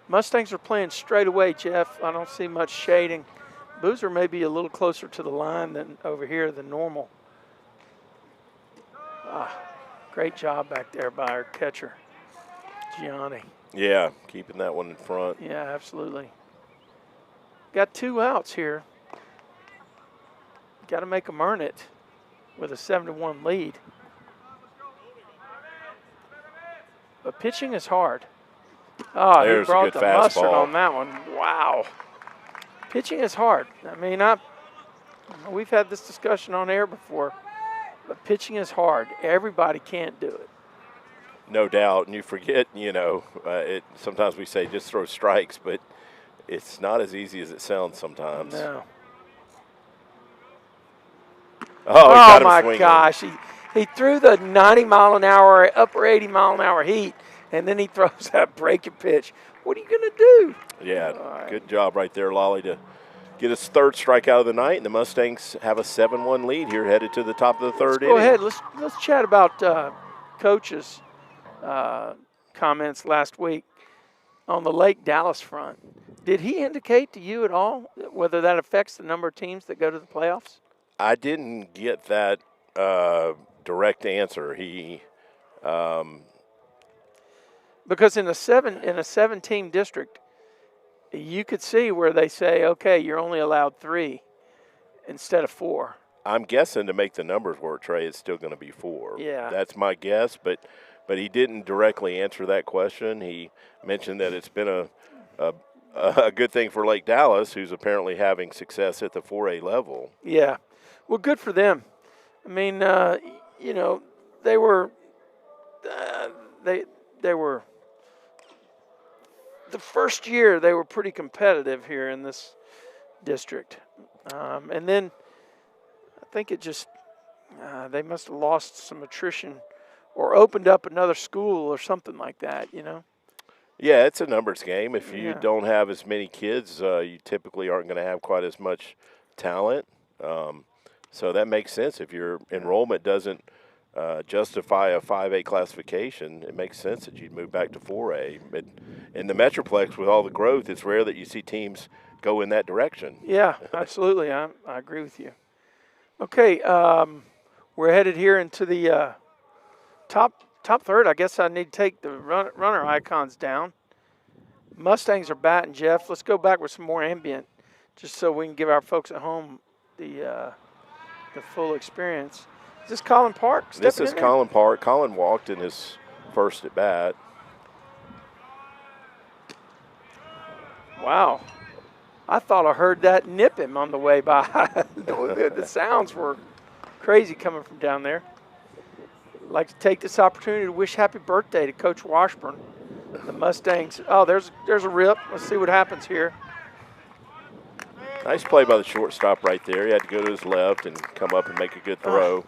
Mustangs are playing straight away, Jeff. I don't see much shading. Boozer may be a little closer to the line than over here than normal. Great job back there by our catcher, Gianni. Yeah, keeping that one in front. Yeah, absolutely. Got 2 outs here. Got to make them earn it with a 7-1 lead. But pitching is hard. Oh, There's he brought a good the mustard fastball on that one. Wow. Pitching is hard. I mean, we've had this discussion on air before, but pitching is hard. Everybody can't do it. No doubt, and you forget, sometimes we say just throw strikes, but it's not as easy as it sounds sometimes. No. Oh my swinging. Gosh. He threw the 90-mile-an-hour, upper 80-mile-an-hour heat, and then he throws that breaking pitch. What are you going to do? Yeah, good job right there, Lolly, to get his third strikeout of the night, and the Mustangs have a 7-1 lead here headed to the top of the third inning. Go ahead. Let's chat about Coach's comments last week on the Lake Dallas front. Did he indicate to you at all whether that affects the number of teams that go to the playoffs? I didn't get that direct answer. Because in a 7-team district, you could see where they say, okay, you're only allowed 3 instead of 4. I'm guessing to make the numbers work, Trey, it's still going to be 4. Yeah. That's my guess, but he didn't directly answer that question. He mentioned that it's been a good thing for Lake Dallas, who's apparently having success at the 4A level. Yeah. Well, good for them. I mean, you know, they were they were the first year they were pretty competitive here in this district, and then I think it just they must have lost some attrition or opened up another school or something like that, you know. Yeah, it's a numbers game. If you Yeah. don't have as many kids, you typically aren't going to have quite as much talent. So that makes sense. If your enrollment doesn't justify a 5A classification, it makes sense that you'd move back to 4A. But in the Metroplex, with all the growth, it's rare that you see teams go in that direction. Yeah, absolutely. I agree with you. Okay, we're headed here into the top third. I guess I need to take the runner icons down. Mustangs are batting, Jeff. Let's go back with some more ambient, just so we can give our folks at home the full experience. Is this Colin Park? This is Colin Park. Colin walked in his first at bat. Wow. I thought I heard that nip him on the way by. The sounds were crazy coming from down there. I'd like to take this opportunity to wish happy birthday to Coach Washburn. The Mustangs. Oh, there's a rip. Let's see what happens here. Nice play by the shortstop right there. He had to go to his left and come up and make a good throw.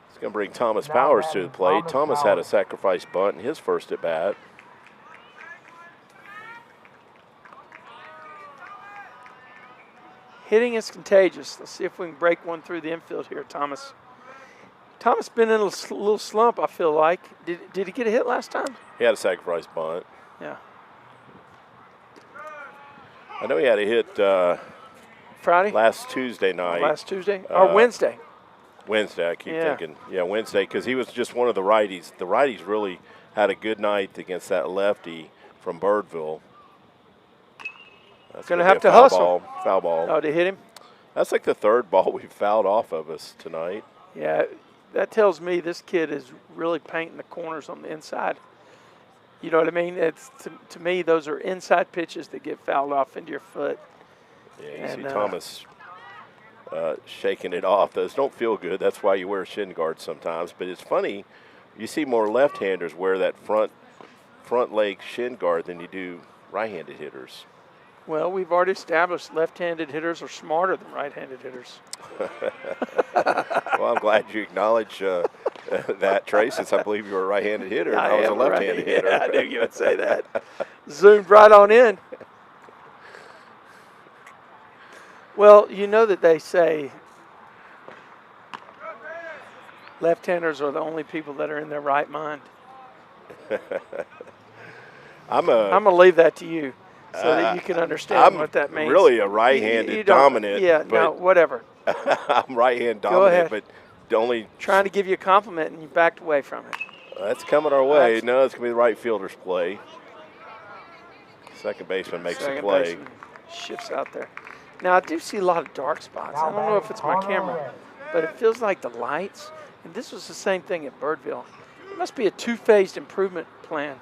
It's going to bring Thomas Powers to the plate. Thomas had a sacrifice bunt in his first at bat. Hitting is contagious. Let's see if we can break one through the infield here, Thomas. Thomas been in a little slump, I feel like. Did he get a hit last time? He had a sacrifice bunt. Yeah. I know he had a hit Friday? last Tuesday night. Last Tuesday? Or Wednesday? Wednesday, I keep thinking. Yeah, Wednesday, because he was just one of the righties. The righties really had a good night against that lefty from Birdville. That's Gonna be have a to foul hustle. ball. Foul ball. Oh, to hit him? That's like the third ball we've fouled off of us tonight. Yeah, that tells me this kid is really painting the corners on the inside. You know what I mean? It's to me, those are inside pitches that get fouled off into your foot. Yeah, you see Thomas shaking it off. Those don't feel good. That's why you wear shin guards sometimes. But it's funny, you see more left-handers wear that front leg shin guard than you do right-handed hitters. Well, we've already established left-handed hitters are smarter than right-handed hitters. Well, I'm glad you acknowledge that, Trey, since I believe you were a right-handed hitter and I was a left-handed hitter. Yeah, I knew you would say that. Zoomed right on in. Well, you know that they say left-handers are the only people that are in their right mind. I'm going to leave that to you so that you can understand what that means. I'm really a right-handed dominant. Yeah, no, whatever. I'm right-hand Go dominant, ahead. but only trying to give you a compliment and you backed away from it. That's coming our way. No, it's going to be the right fielder's play. Second baseman makes the play. Baseman shifts out there. Now, I do see a lot of dark spots. I don't know if it's my camera, but it feels like the lights. And this was the same thing at Birdville. It must be a two-phased improvement plan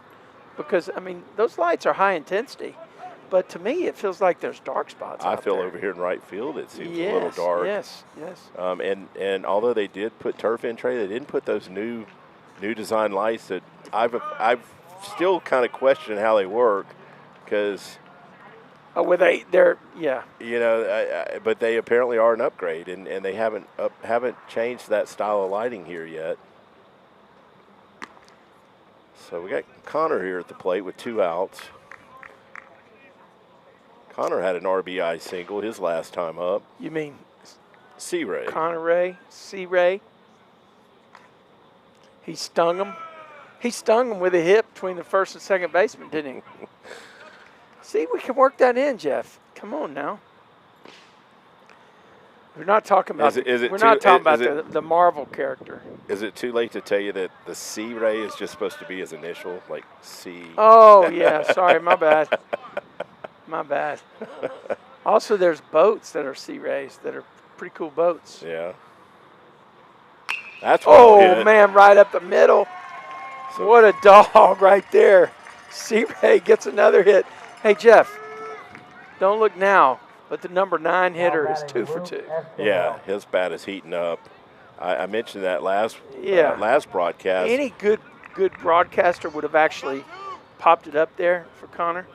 because, I mean, those lights are high intensity. But to me, it feels like there's dark spots I out feel there. over here in right field, it seems a little dark. Yes. And although they did put turf in, Trey, they didn't put those new design lights that I've still kind of questioned how they work because. Oh, were they're yeah. You know, but they apparently are an upgrade, and they haven't changed that style of lighting here yet. So we got Connor here at the plate with 2 outs. Connor had an RBI single his last time up. You mean C-Ray. Connor Ray, C-Ray. He stung him. He stung him with a hit between the first and second baseman, didn't he? See, we can work that in, Jeff. Come on now. We're not talking about. The Marvel character. Is it too late to tell you that the C Ray is just supposed to be his initial, like C? Oh yeah, sorry, my bad. My bad. Also, there's boats that are Sea Rays that are pretty cool boats. Yeah. That's well hit. Man, right up the middle. So what a dog right there. Sea Ray gets another hit. Hey Jeff, don't look now, but the number 9 hitter is 2 for 2. Yeah, his bat is heating up. I mentioned that last broadcast. Any good broadcaster would have actually popped it up there for Connor,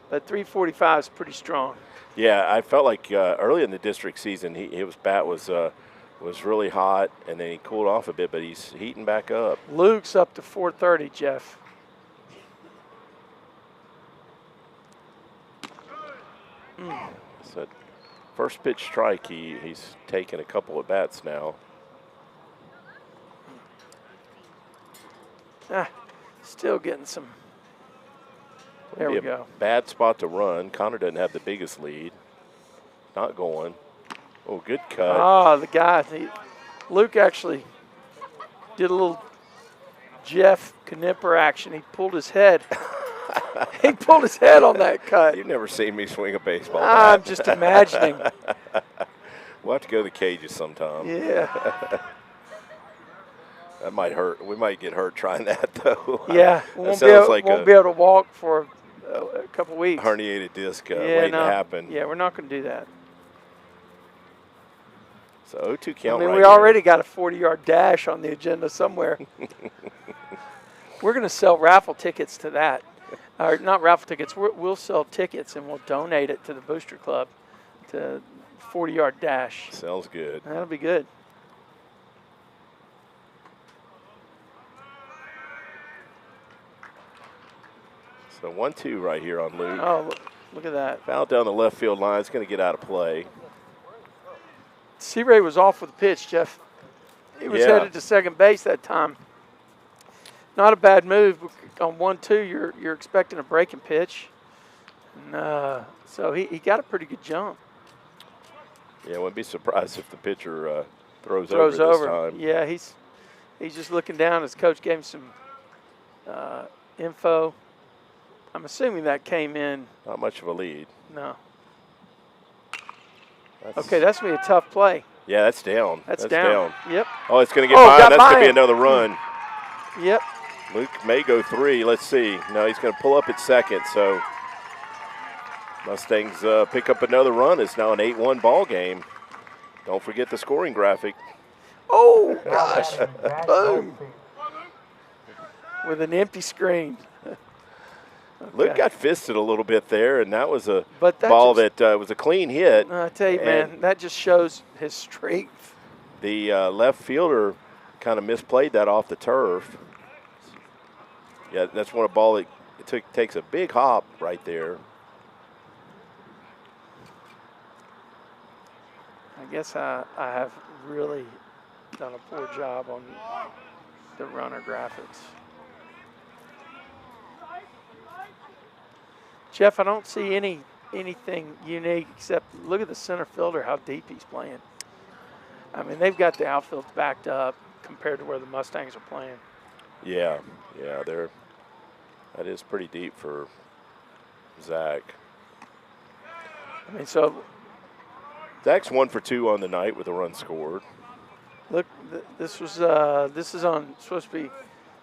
but 345 is pretty strong. Yeah, I felt like early in the district season, his bat was really hot, and then he cooled off a bit, but he's heating back up. Luke's up to 430, Jeff. So first pitch strike, he's taken a couple of bats now. Still getting some. There we go. Bad spot to run. Connor doesn't have the biggest lead. Not going. Oh, good cut. The guy. Luke actually did a little Jeff Knipper action. He pulled his head. He pulled his head on that cut. You've never seen me swing a baseball I'm bat. just imagining. We'll have to go to the cages sometime. Yeah. That might hurt. We might get hurt trying that, though. Yeah. Won't be able to walk for a couple weeks. Herniated disc waiting to happen. Yeah, we're not going to do that. So 0-2 count we already got a 40-yard dash on the agenda somewhere. We're going to sell raffle tickets to that. Or not raffle tickets. We'll sell tickets, and we'll donate it to the Booster Club to 40-yard dash. Sounds good. That'll be good. So 1-2 right here on Luke. Oh, look at that. Foul down the left field line. It's going to get out of play. Sea Ray was off with the pitch, Jeff. He was headed to second base that time. Not a bad move. On 1-2, you're expecting a breaking pitch. And, so he got a pretty good jump. Yeah, I wouldn't be surprised if the pitcher throws over this time. Yeah, he's just looking down. His coach gave him some info. I'm assuming that came in. Not much of a lead. No. Okay, that's going to be a tough play. Yeah, that's down. That's down. Yep. Oh, it's going to get by. That's going to be another run. Yep. Luke may go 3. Let's see. No, he's going to pull up at second. So Mustangs pick up another run. It's now an 8-1 ball game. Don't forget the scoring graphic. Oh, gosh. Boom. With an empty screen. Okay. Luke got fisted a little bit there, and that was a ball that was a clean hit. I tell you, man, that just shows his strength. The left fielder kind of misplayed that off the turf. Yeah, that's one ball that takes a big hop right there. I guess I have really done a poor job on the runner graphics. Jeff, I don't see anything unique except look at the center fielder, how deep he's playing. I mean, they've got the outfield backed up compared to where the Mustangs are playing. Yeah, that is pretty deep for Zach. I mean, so Zach's 1 for 2 on the night with a run scored. Look, this is supposed to be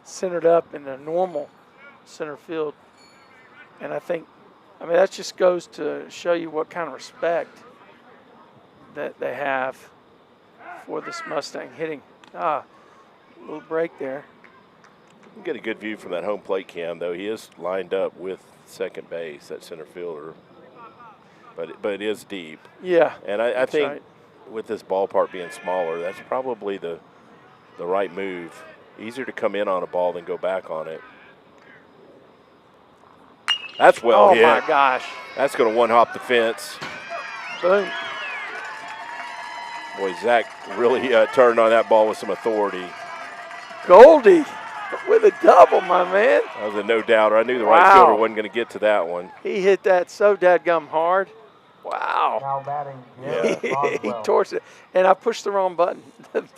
centered up in a normal center field, and I mean, that just goes to show you what kind of respect that they have for this Mustang hitting. A little break there. You can get a good view from that home plate cam, though. He is lined up with second base, that center fielder. But it is deep. Yeah. And I think with this ballpark being smaller, that's probably the right move. Easier to come in on a ball than go back on it. That's well hit. Oh, my gosh. That's going to one-hop the fence. Boom. Boy, Zach really turned on that ball with some authority. Goldie with a double, my man. That was a no-doubter. I knew the right fielder wasn't going to get to that one. He hit that so dadgum hard. Wow. Now batting Yeah. Jared He Boswell. torched it. And I pushed the wrong button.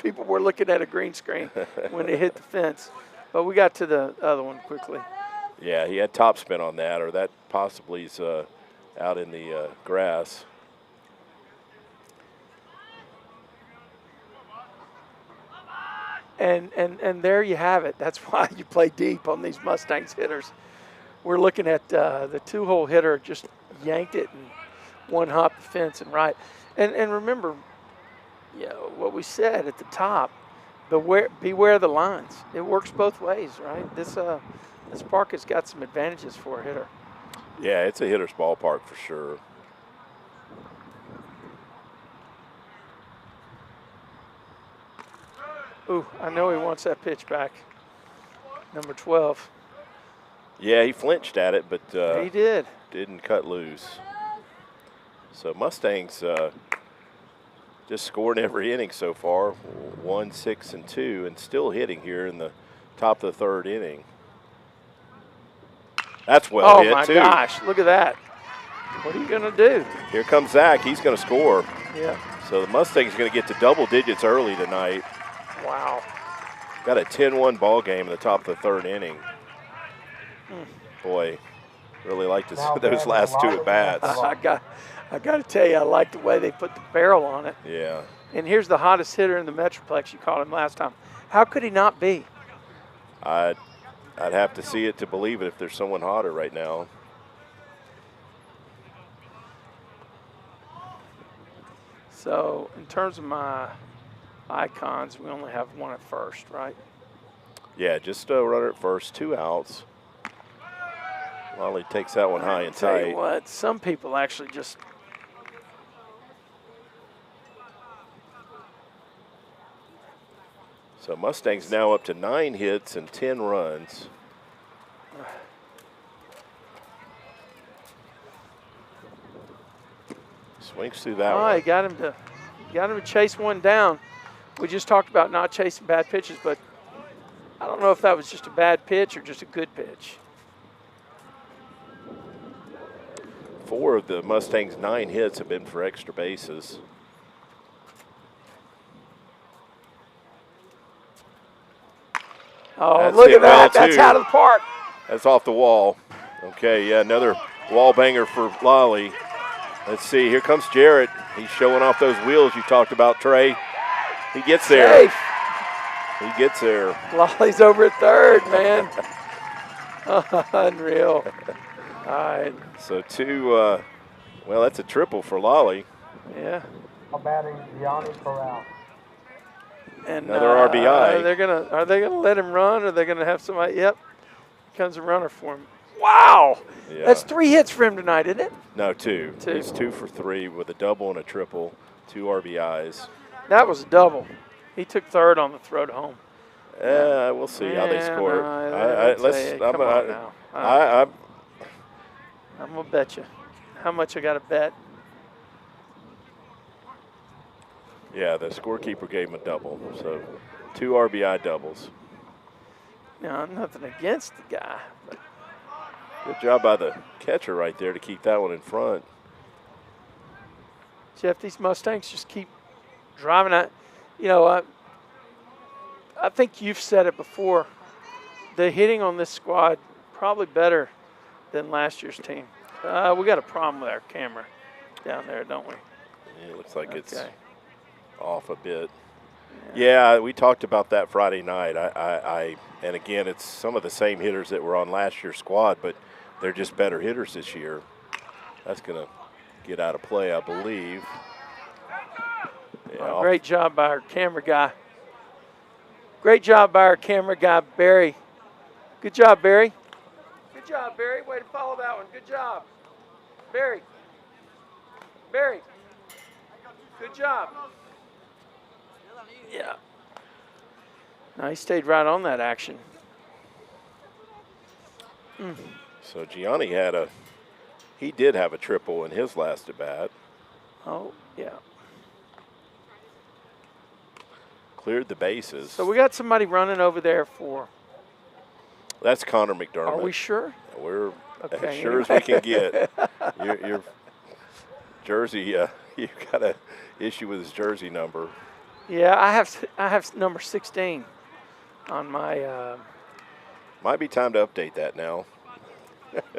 People were looking at a green screen when they hit the fence. But we got to the other one quickly. Yeah, he had topspin on that, or that possibly is out in the grass. And there you have it. That's why you play deep on these Mustangs hitters. We're looking at the two-hole hitter just yanked it and one hop the fence and right. And remember, what we said at the top, beware the lines. It works both ways, right? This park has got some advantages for a hitter. Yeah, it's a hitter's ballpark for sure. Ooh, I know he wants that pitch back. Number 12. Yeah, he flinched at it, but He did. didn't cut loose. So Mustangs just scored every inning so far, 1, 6, and 2, and still hitting here in the top of the third inning. That's well hit, too. Oh, my gosh. Look at that. What are you going to do? Here comes Zach. He's going to score. Yeah. So the Mustangs are going to get to double digits early tonight. Wow. Got a 10-1 ball game in the top of the third inning. Boy, really like to see those last two at bats. I got to tell you, I like the way they put the barrel on it. Yeah. And here's the hottest hitter in the Metroplex. You called him last time. How could he not be? I'd have to see it to believe it if there's someone hotter right now. So in terms of my icons, we only have one at first, right? Yeah, just a runner at first, 2 outs. Lolly takes that one high and Tell you tight. what, some people actually just So Mustangs now up to 9 hits and 10 runs. Swings through that one. he got him to chase one down. We just talked about not chasing bad pitches, but I don't know if that was just a bad pitch or just a good pitch. 4 of the Mustangs' 9 hits have been for extra bases. Oh, That's look hit at that. well, That's too. out of the park. That's off the wall. Okay, yeah, another wall banger for Lolly. Let's see, here comes Jarrett. He's showing off those wheels you talked about, Trey. He gets there. Safe. He gets there. Lolly's over at third, man. Unreal. All right. So 2, well, that's a triple for Lolly. Yeah. Now batting Gianni Corral. And Another RBI. Are they gonna let him run, or are they gonna have somebody? Yep. Here comes a runner for him. Wow. Yeah. That's 3 hits for him tonight, isn't it? No, 2. 2. He's 2 for 3 with a double and a triple, 2 RBIs. That was a double. He took third on the throw to home. We'll see how they Yeah, score. no, come on now. I'm I'm gonna bet you. How much I got to bet? yeah, the scorekeeper gave him a double, so 2 RBI doubles. No, nothing against the guy. But Good job by the catcher right there to keep that one in front. Jeff, these Mustangs just keep driving at. You know, I think you've said it before. The hitting on this squad probably better than last year's team. We got a problem with our camera down there, don't we? Yeah, it looks like it's Okay. off a bit. Yeah, we talked about that Friday night. And again, it's some of the same hitters that were on last year's squad, but they're just better hitters this year. That's going to get out of play, I believe. Yeah, Great job by our camera guy. Great job by our camera guy, Barry. Good job, Barry. Good job, Barry. Way to follow that one. Good job. Barry. Barry. Good job. Yeah. No, he stayed right on that action. So Gianni he did have a triple in his last at bat. Oh, yeah. Cleared the bases. So we got somebody running over there for. That's Connor McDermott. Are we sure? We're Okay, as sure as we can get. You're jersey. You got an issue with his jersey number. Yeah, I have number 16 on my. Might be time to update that now.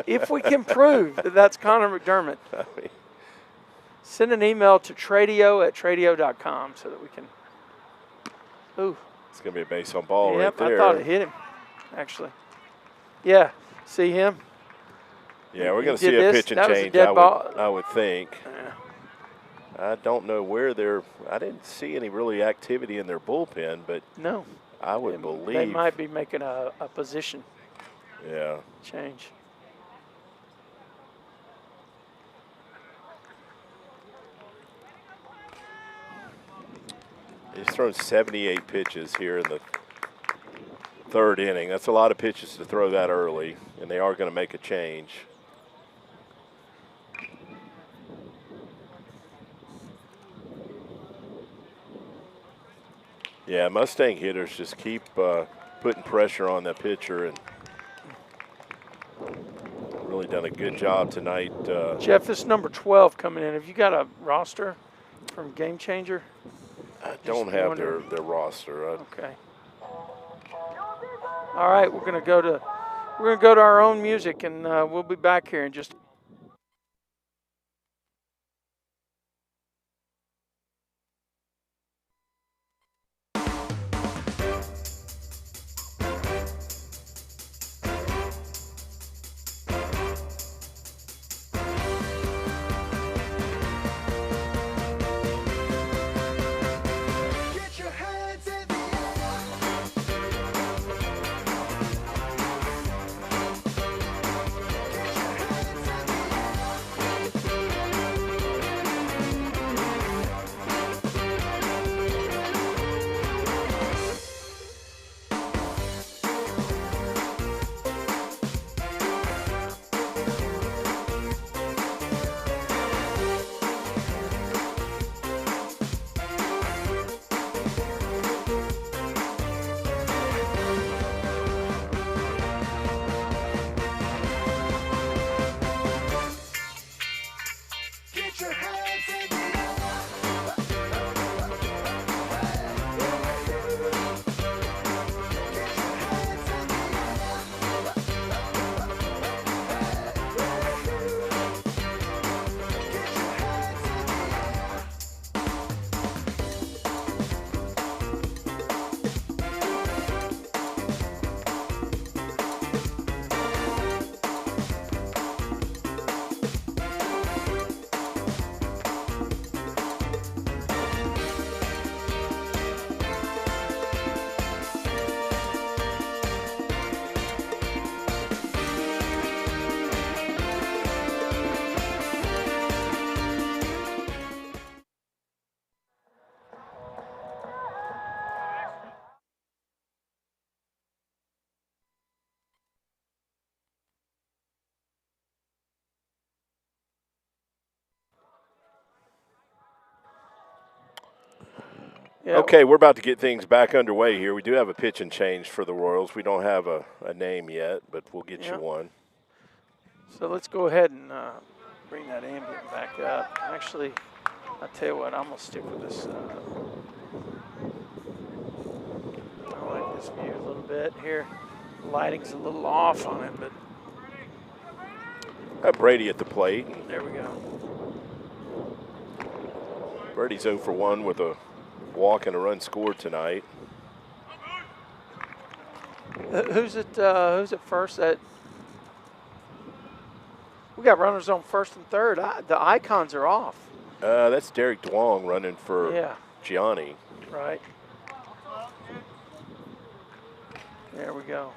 If we can prove that that's Connor McDermott, send an email to tradio@tradio.com so that we can. Ooh. It's going to be a base on ball Yep, right there. I thought it hit him, actually. Yeah, see him? Yeah, we're going to He see did a this. pitch and That was a change, dead ball. I would think. Yeah. I don't know where I didn't see any really activity in their bullpen, but No. I would believe. They might be making a position Yeah. change. He's thrown 78 pitches here in the third inning. That's a lot of pitches to throw that early, and they are going to make a change. Yeah, Mustang hitters just keep putting pressure on that pitcher, and really done a good job tonight. Jeff, this number 12 coming in. Have you got a roster from Game Changer? I don't have their roster. Okay. All right, we're gonna go to our own music, and we'll be back here in just. Get your hands in the air. Get your hands in the Yeah. Okay, we're about to get things back underway here. We do have a pitch and change for the Royals. We don't have a name yet, but we'll get you one. So let's go ahead and bring that ambient back up. Actually, I'll tell you what, I'm going to stick with this. I like this view a little bit here. The lighting's a little off on it, but. Got Brady at the plate. There we go. Brady's 0 for 1 with a walk and a run scored tonight. Who's at first? We got runners on first and third. The icons are off. That's Derek Duong running for Gianni. Right. There we go.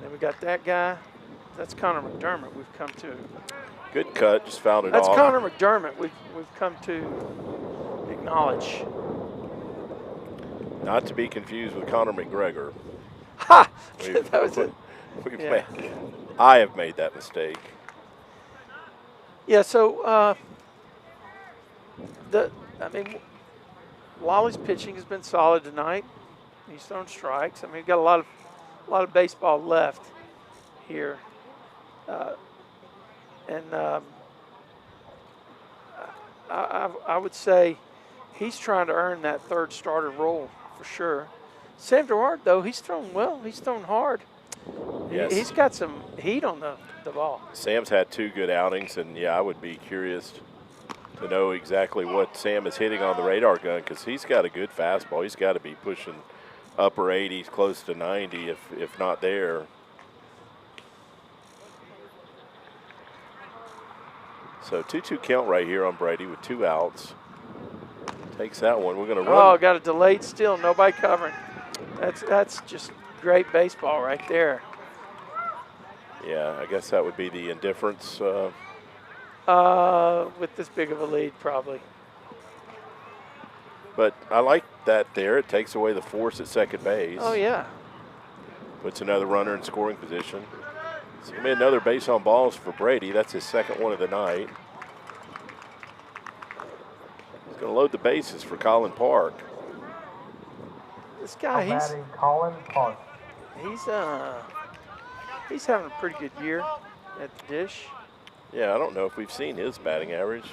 Then we got that guy. That's Connor McDermott. We've come to. Good cut, just fouled it That's off. Connor McDermott. We've come to acknowledge. Not to be confused with Conor McGregor. Ha! That was it. I have made that mistake. Yeah. So Wally's pitching has been solid tonight. He's thrown strikes. I mean, we've got a lot baseball left here, and I would say he's trying to earn that third starter role for sure. Sam Gerard, though, he's thrown well. He's thrown hard. Yes. He's got some heat on the ball. Sam's had 2 good outings, and, yeah, I would be curious to know exactly what Sam is hitting on the radar gun because he's got a good fastball. He's got to be pushing upper 80s, close to 90, if not there. So 2-2 count right here on Brady with 2 outs. Takes that one. We're going to run. Oh, got a delayed steal. Nobody covering. That's just great baseball right there. Yeah, I guess that would be the indifference. With this big of a lead, probably. But I like that there. It takes away the force at second base. Oh, yeah. Puts another runner in scoring position. It's going to be another base on balls for Brady. That's his second one of the night. He's going to load the bases for Colin Park. This guy, Batting Colin Park. he's having a pretty good year at the dish. Yeah, I don't know if we've seen his batting average.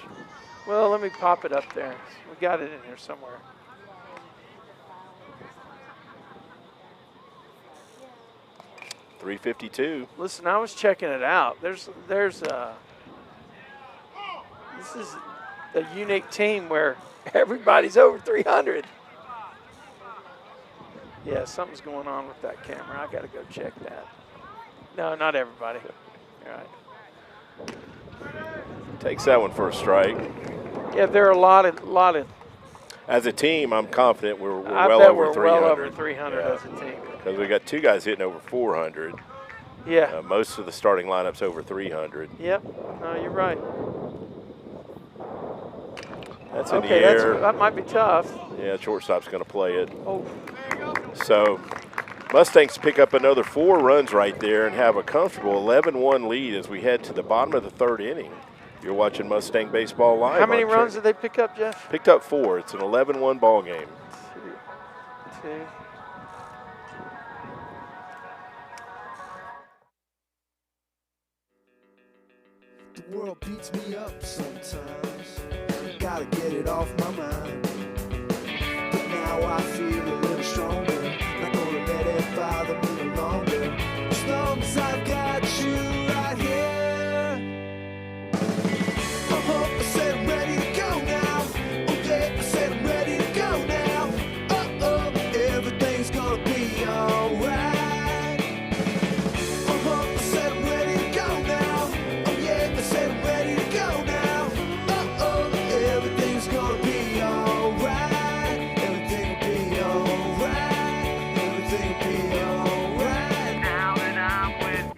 Well, let me pop it up there. We got it in here somewhere. .352. Listen, I was checking it out. This is a unique team where everybody's over 300. Yeah, something's going on with that camera. I got to go check that. No, not everybody. All right. Takes that one for a strike. Yeah, there are a lot of. As a team, I'm confident we're I well bet over we're 300. well over 300 as a team. Because we got 2 guys hitting over 400. Yeah. Most of the starting lineup's over 300. Yep. No, you're right. That's in the air. That might be tough. Yeah, shortstop's going to play it. Oh. So Mustangs pick up another 4 runs right there and have a comfortable 11-1 lead as we head to the bottom of the 3rd inning. You're watching Mustang Baseball Live. How many runs did they pick up, Jeff? Picked up 4. It's an 11-1 ball game. 2. The world beats me up sometimes. Gotta get it off my mind. But now I feel a little stronger. Not gonna let it bother me no longer. As long as I've got you right here. I said I'm ready to go now. Oh yeah, I said I'm ready to go now. Oh, everything's gonna be alright. I said I'm ready to go now. Oh yeah, I said I'm ready to go now. Oh, everything's gonna be alright. Everything will be alright. Everything will be alright. Now that I'm with you.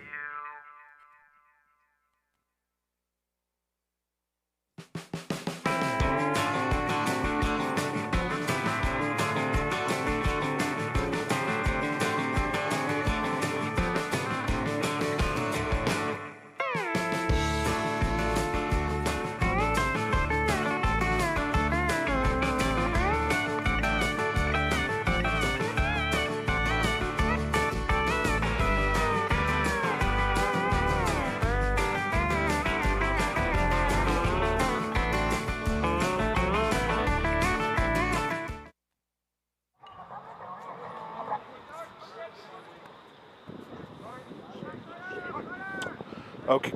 Okay.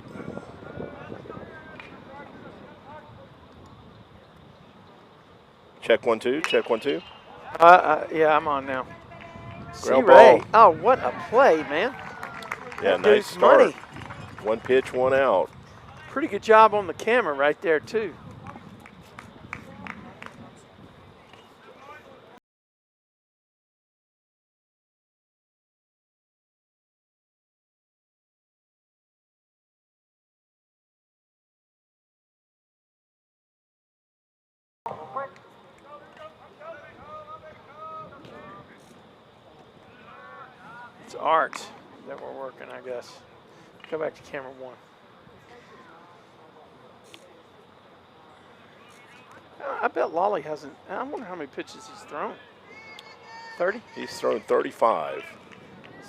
Check 1 2. Check 1 2. Yeah, I'm on now. Ground C-Ray. ball. Oh, what a play, man. Yeah, That nice dude's start. money. 1 pitch, 1 out. Pretty good job on the camera right there, too. It's art that we're working, I guess. Go back to camera 1. I bet Lolly hasn't. I wonder how many pitches he's thrown. 30? He's thrown 35.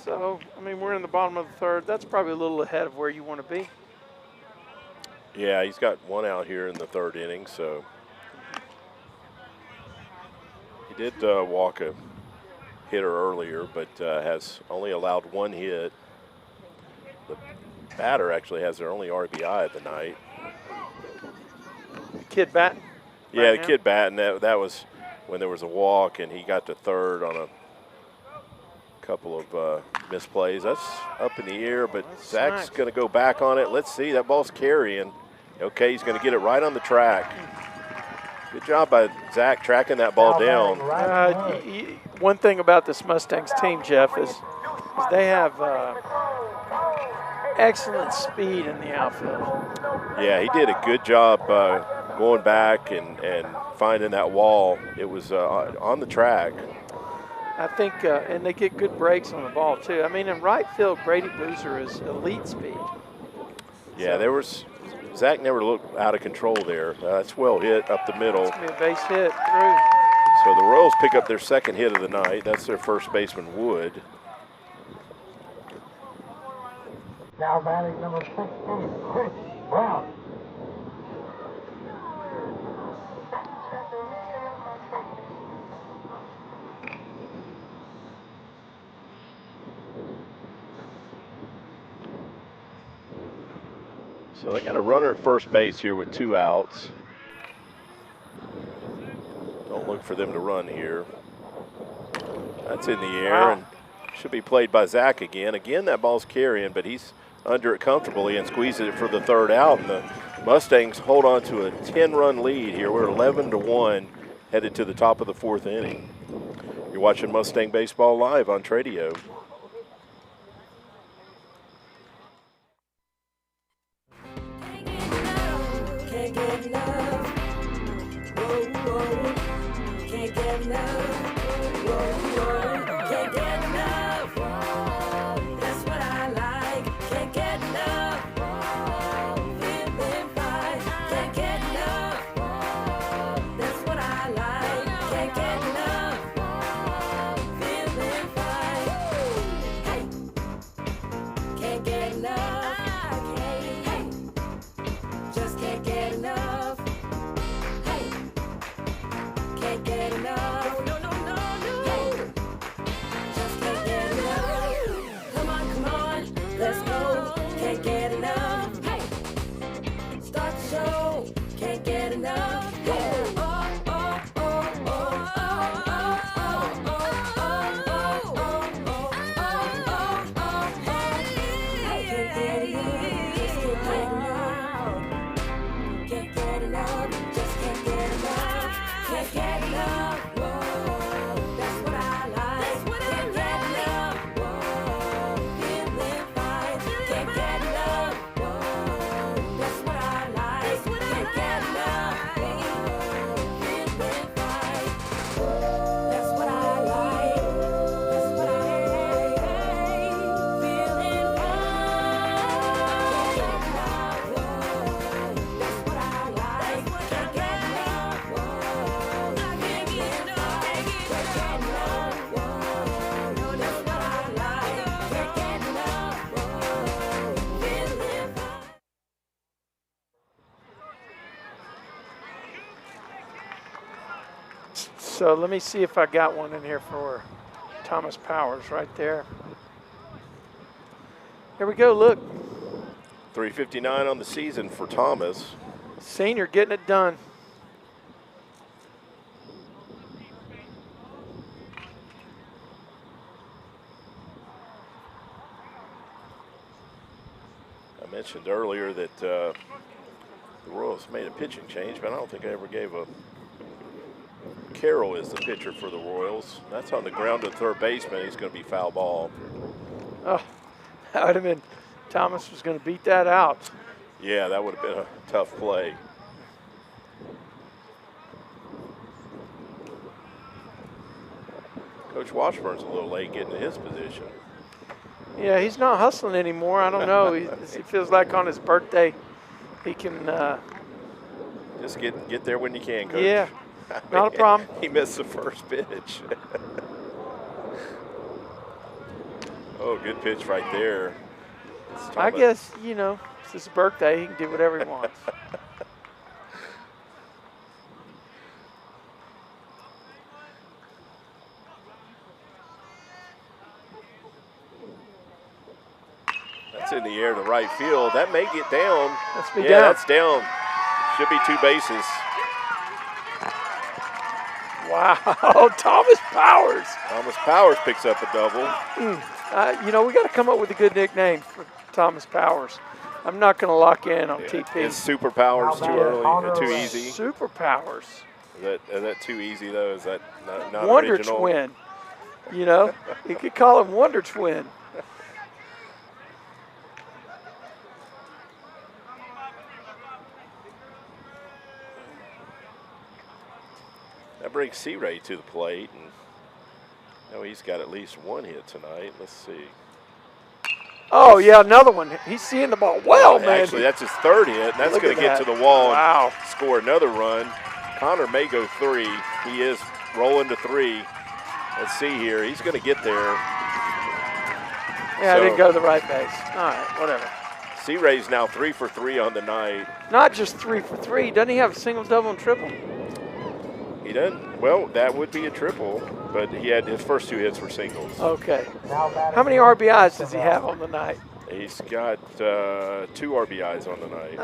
So, I mean, we're in the bottom of the third. That's probably a little ahead of where you want to be. Yeah, he's got one out here in the third inning, so he did walk a hitter earlier, but has only allowed one hit. The batter actually has their only RBI of the night. The kid batting? Yeah, the kid batting. That was when there was a walk, and he got to third on a couple of misplays. That's up in the air, but Zach's going to go back on it. Let's see. That ball's carrying. Okay, he's going to get it right on the track. Good job by Zach tracking that ball down. One thing about this Mustangs team, Jeff, is they have excellent speed in the outfield. Yeah, he did a good job going back and finding that wall. It was on the track. I think, and they get good breaks on the ball, too. I mean, in right field, Grady Boozer is elite speed. Yeah, Zach never looked out of control there. That's well hit up the middle. It's going to be a base hit through. So the Royals pick up their second hit of the night. That's their first baseman, Wood. Now batting number 16, Chris Brown. So they got a runner at first base here with 2 outs. Don't look for them to run here. That's in the air and should be played by Zach again. Again, that ball's carrying, but he's under it comfortably and squeezes it for the third out. And the Mustangs hold on to a 10-run lead here. We're 11-1 headed to the top of the 4th inning. You're watching Mustang Baseball live on Tradio. Can't get enough. Whoa, whoa. Can't get enough. Whoa, whoa. Can't get enough. That's what I like. Can't get enough. Feeling fine. Can't get enough. That's what I like. Can't get enough. Feeling fine. Hey. Can't get enough. Hey. Just can't get enough. Hey, can't get enough. No, no, no, no. Hey, just can't get enough. Come on, let's go. Can't get enough. Hey, start the show. Can't get enough. Hey, oh, oh, oh, oh, oh, oh, oh, oh, oh, oh, oh, hey, can't get enough. Just can't get enough. Can't get enough, just can't get enough. Can't get enough, whoa, that's what I like. Can't get enough, whoa, feeling fine. Can't get enough, whoa, that's what I like. Can't get enough, whoa, feeling fine. That's what I like. That's what I like. Feeling fine. Can't get enough, whoa. That's what I like. Can't get enough. Whoa. I can't get enough. Can't get enough. Whoa. No, that's what I like. Can't get enough. Whoa. Feeling fine. So let me see if I got one in here for Thomas Powers right there. Here we go, look. 359 on the season for Thomas. Senior getting it done. I mentioned earlier that the Royals made a pitching change, but I don't think I ever gave a. Carroll is the pitcher for the Royals. That's on the ground to third baseman. He's going to be foul ball. Oh, that would have been, Thomas was going to beat that out. Yeah, that would have been a tough play. Coach Washburn's a little late getting to his position. Yeah, he's not hustling anymore. I don't know. He feels like on his birthday he can. Just get there when you can, Coach. Yeah, not a problem. He missed the first pitch. Oh, good pitch right there. I guess, you know, it's his birthday. He can do whatever he wants. That's in the air to right field. That may get down. Let's be yeah, down. that's down. Should be 2 bases. Wow, Thomas Powers. Thomas Powers picks up a double. You know, we got to come up with a good nickname for Thomas Powers. I'm not going to lock in on TP. Is Super Powers too early or too easy? Super Powers. Is that too easy, though? Is that not Wonder original? Twin. You know, you could call him Wonder Twin. That brings C-Ray to the plate, and now he's got at least 1 hit tonight. Let's see. Oh, yeah, another one. He's seeing the ball well, man. Actually, that's his 3rd hit, and that's Look going to at get that. to the wall Wow. and score another run. Connor may go 3. He is rolling to 3. Let's see here. He's going to get there. Yeah, I didn't go to the right base. All right, whatever. C-Ray's now 3 for 3 on the night. Not just 3 for 3. Doesn't he have a single, double, and triple? He doesn't. Well, that would be a triple, but he had his first 2 hits were singles. Okay. How many RBIs does he have on the night? He's got 2 RBIs on the night.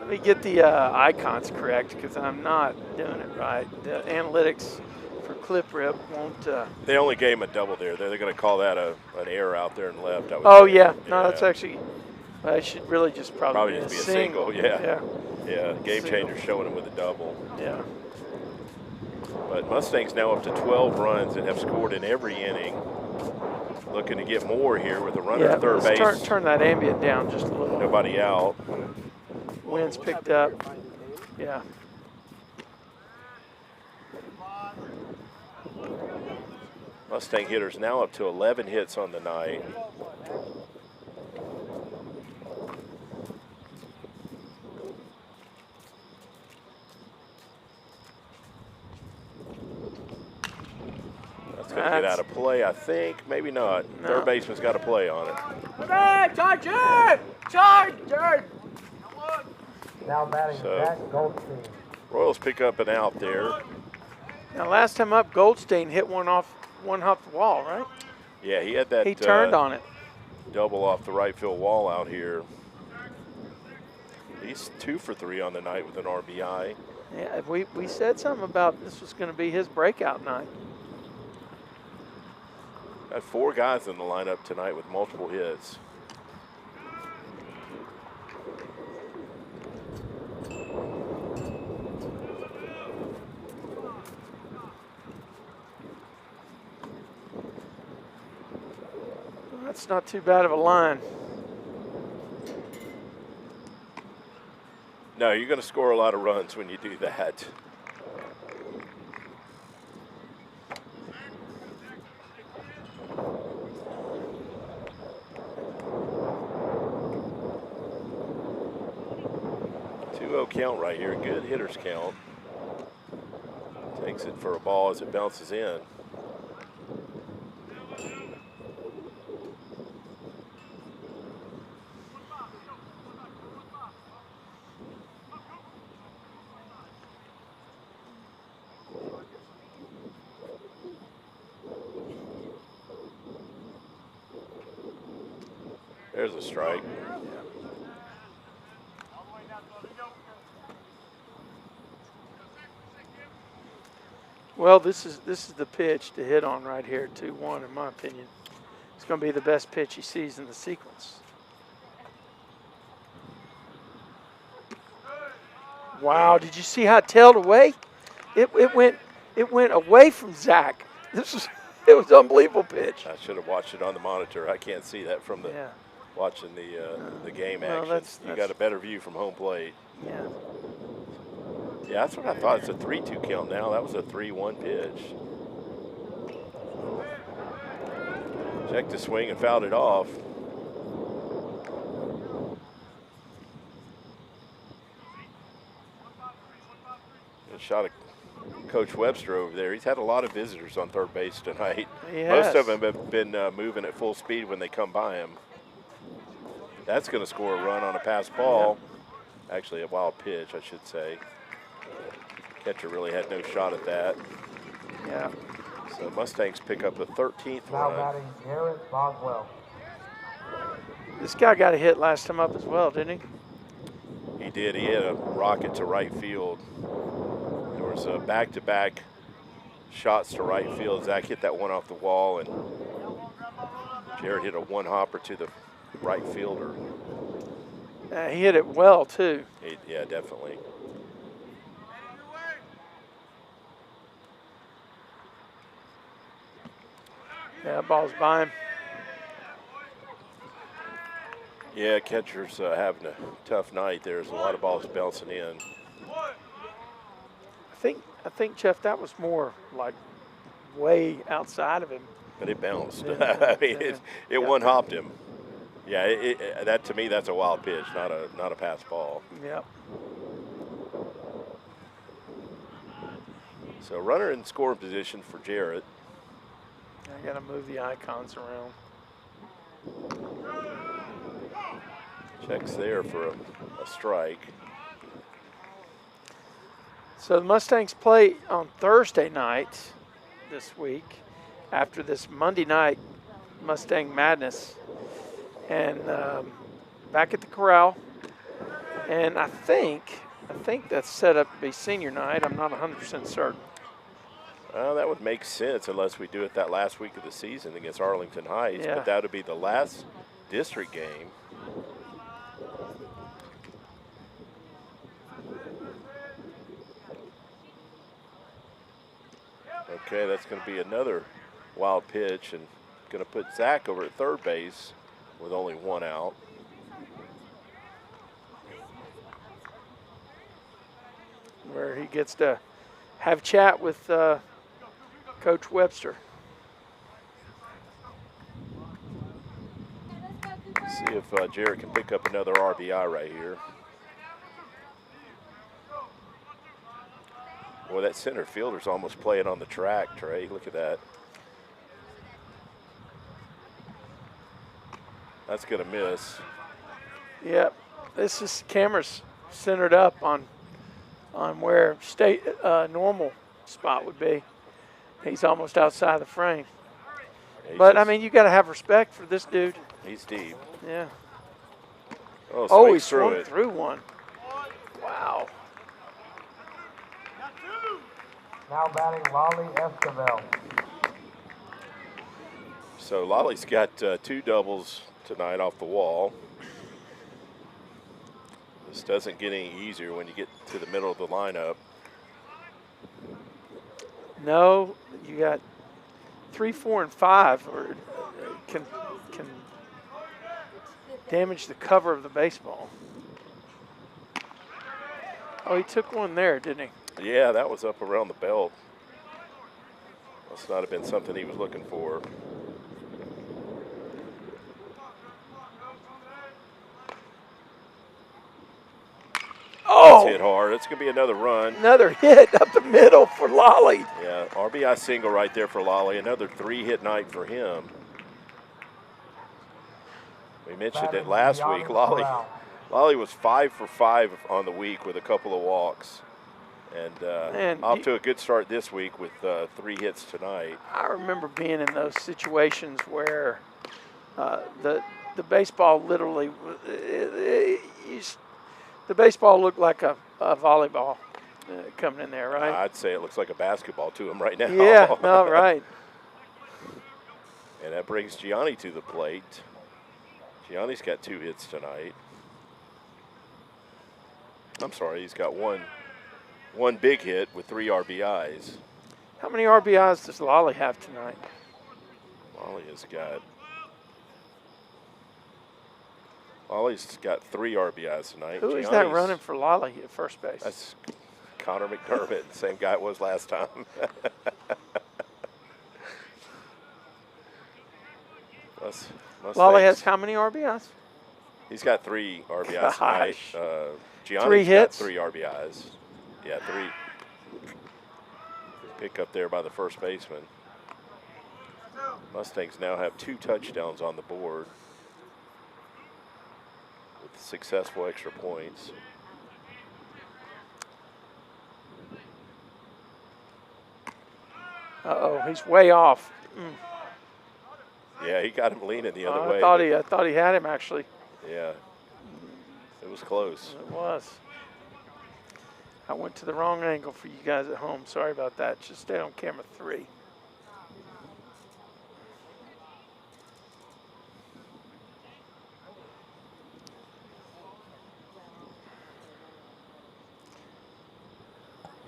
Let me get the icons correct because I'm not doing it right. The analytics for Clip Rip won't. They only gave him a double there. They're going to call that an error out there and left. I would Oh, say. yeah. No, that's actually. I should really just probably just be a single. single. Yeah. Yeah. Game changer showing him with a double. Yeah. But Mustangs now up to 12 runs and have scored in every inning. Looking to get more here with a runner at third base. Turn that ambient down just a little. Nobody out. Wind's picked up. Yeah. Mustang hitters now up to 11 hits on the night. That's going to get out of play, I think. Maybe not. No. Third baseman's got to play on it. Now batting So- Zach Goldstein. Royals pick up an out there. Now, last time up, Goldstein hit one off the wall, right? Yeah, he had that He turned on it. double off the right field wall out here. He's 2 for 3 on the night with an RBI. Yeah, we said something about this was going to be his breakout night. Got 4 guys in the lineup tonight with multiple hits. That's not too bad of a line. No, you're going to score a lot of runs when you do that. Count right here, good hitter's count. Takes it for a ball as it bounces in. There's a strike. Well, this is the pitch to hit on right here, 2-1 in my opinion. It's going to be the best pitch he sees in the sequence. Wow, did you see how it tailed away? It went away from Zach. It was an unbelievable pitch. I should have watched it on the monitor. I can't see that from the watching the game action. You got a better view from home plate. Yeah. Yeah, that's what I thought. It's a 3-2 count now. That was a 3-1 pitch. Checked the swing and fouled it off. Good shot Coach Webster over there. He's had a lot of visitors on third base tonight. He Most has. of them have been moving at full speed when they come by him. That's going to score a run on a pass ball. Actually, a wild pitch, I should say. Catcher really had no shot at that. Yeah. So Mustangs pick up the 13th Now run. batting Garrett Boswell. This guy got a hit last time up as well, didn't he? He did. He hit a rocket to right field. There was a back-to-back shots to right field. Zach hit that one off the wall, and Jared hit a one-hopper to the right fielder. He hit it well, too. Yeah, definitely. Yeah, ball's by him. Yeah, catcher's having a tough night. There's a lot of balls bouncing in. I think, Jeff, that was more like way outside of him. But it bounced. Yeah, I mean, yeah. it one-hopped him. Yeah, that to me, that's a wild pitch, not a pass ball. Yep. So runner in scoring position for Jarrett. I got to move the icons around. Checks there for a strike. So the Mustangs play on Thursday night this week after this Monday night Mustang Madness. And back at the corral. And I think that's set up to be senior night. I'm not 100% certain. That would make sense unless we do it that last week of the season against Arlington Heights. Yeah. But that would be the last district game. Okay, that's going to be another wild pitch and going to put Zach over at third base with only one out. Where he gets to have chat with Coach Webster. See if Jared can pick up another RBI right here. Boy, that center fielder's almost playing on the track, Trey. Look at that. That's going to miss. Yep, this is camera's centered up on where normal spot would be. He's almost outside the frame. He's But I just- mean, you got to have respect for this dude. he's deep. Yeah. Oh, He swings through swung it. through one. Wow. Now batting Lolly Esquivel. So Lolly's got two doubles tonight off the wall. This doesn't get any easier when you get to the middle of the lineup. No, you got 3, 4, and 5, or can damage the cover of the baseball. Oh, he took one there, didn't he? Yeah, that was up around the belt. Must not have been something he was looking for. Oh, It's hit hard. It's going to be another run. another hit up the middle for Lolly. Yeah, RBI single right there for Lolly. Another 3-hit night for him. We mentioned it last week. Lolly was 5 for 5 on the week with a couple of walks. And Man, off to a good start this week with 3 hits tonight. I remember being in those situations where the baseball literally, the baseball looked like a volleyball coming in there, right? I'd say it looks like a basketball to him right now. Yeah, no, right. And that brings Gianni to the plate. Gianni's got 2 hits tonight. I'm sorry, he's got one big hit with 3 RBIs. How many RBIs does Lolly have tonight? Lolly's got 3 RBIs tonight. Who is that Gianni's- running for Lolly at first base? That's Connor McDermott, same guy it was last time. Lolly has how many RBIs? He's got 3 RBIs tonight. Gosh. Gianni's 3 hits? got 3 RBIs. Yeah, 3. pick up there by the first baseman. Mustangs now have 2 touchdowns on the board with successful extra points. Uh-oh, he's way off. Yeah, he got him leaning the other way. I thought he had him, actually. Yeah, it was close. It was. I went to the wrong angle for you guys at home. Sorry about that. Just stay on camera 3.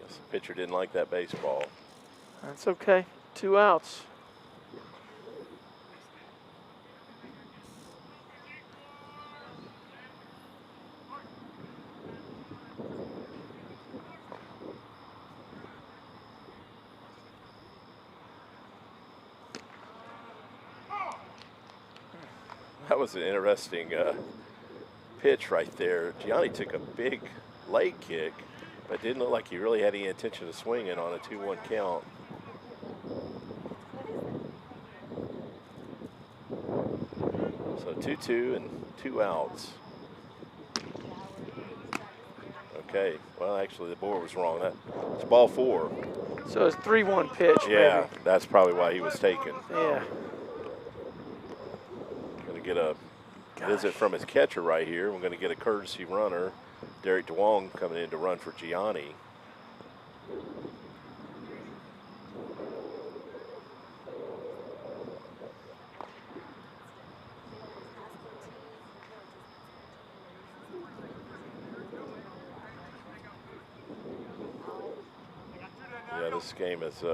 Yes, the pitcher didn't like that baseball. That's okay. 2 outs. That was an interesting pitch right there. Gianni took a big leg kick, but didn't look like he really had any intention of swinging on a 2-1 count. So 2-2 and 2 outs. Okay, well, actually, the board was wrong. It's ball 4. So it's 3-1 pitch, Yeah, maybe. that's probably why he was taken. Yeah. Going to get a visit from his catcher right here. We're going to get a courtesy runner. Derek DeWong coming in to run for Gianni. Yeah, this game is,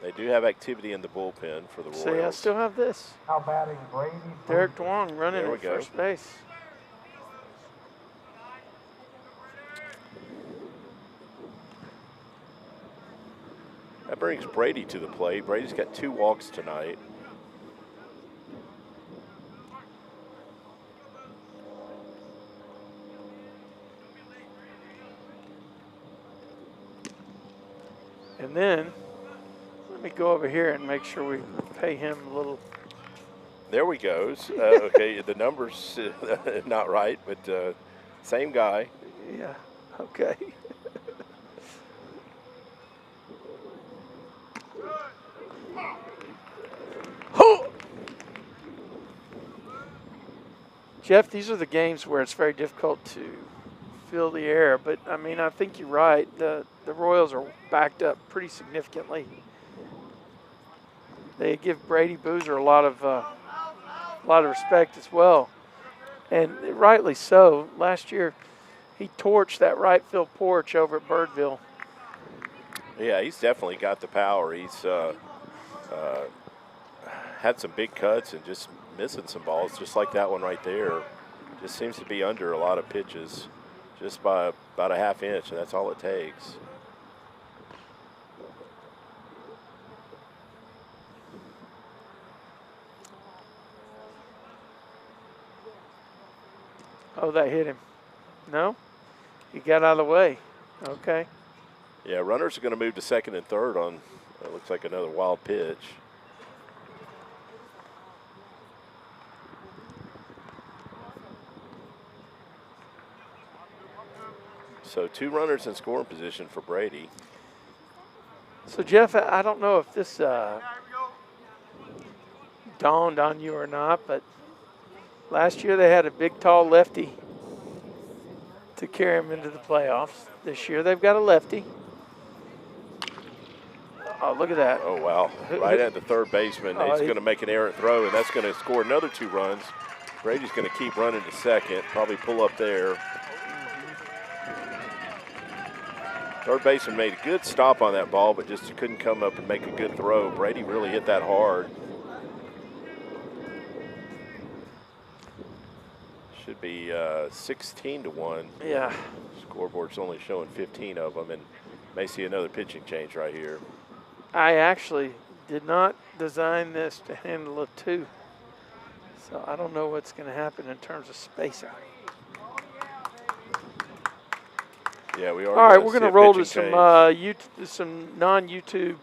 they do have activity in the bullpen for the Royals. See, I still have this. Now batting Brady. Derek DeWong running There we at go. first base. That brings Brady to the plate. Brady's got 2 walks tonight. And then, let me go over here and make sure we pay him a little. There we goes. Okay, the numbers not right, but same guy. Yeah, okay. Jeff, these are the games where it's very difficult to fill the air, but I mean, I think you're right. The Royals are backed up pretty significantly. They give Brady Boozer a lot of respect as well, and rightly so. Last year, he torched that right field porch over at Birdville. Yeah, he's definitely got the power. He's had some big cuts and just missing some balls, just like that one right there. Just seems to be under a lot of pitches, just by about a half inch, and that's all it takes. Oh, that hit him. No? He got out of the way. Okay. Yeah, runners are going to move to second and third on, it looks like another wild pitch. So 2 runners in scoring position for Brady. So, Jeff, I don't know if this dawned on you or not, but last year they had a big, tall lefty to carry him into the playoffs. This year they've got a lefty. Oh, look at that. Oh, wow. Right at the third baseman. Oh, He's going to make an errant throw, and that's going to score another 2 runs. Brady's going to keep running to second, probably pull up there. Third baseman made a good stop on that ball, but just couldn't come up and make a good throw. Brady really hit that hard. Should be 16-1. Yeah. Scoreboard's only showing 15 of them, and may see another pitching change right here. I actually did not design this to handle a 2. So I don't know what's going to happen in terms of spacing. Yeah, we are. All right, we're going to roll to some non-YouTube,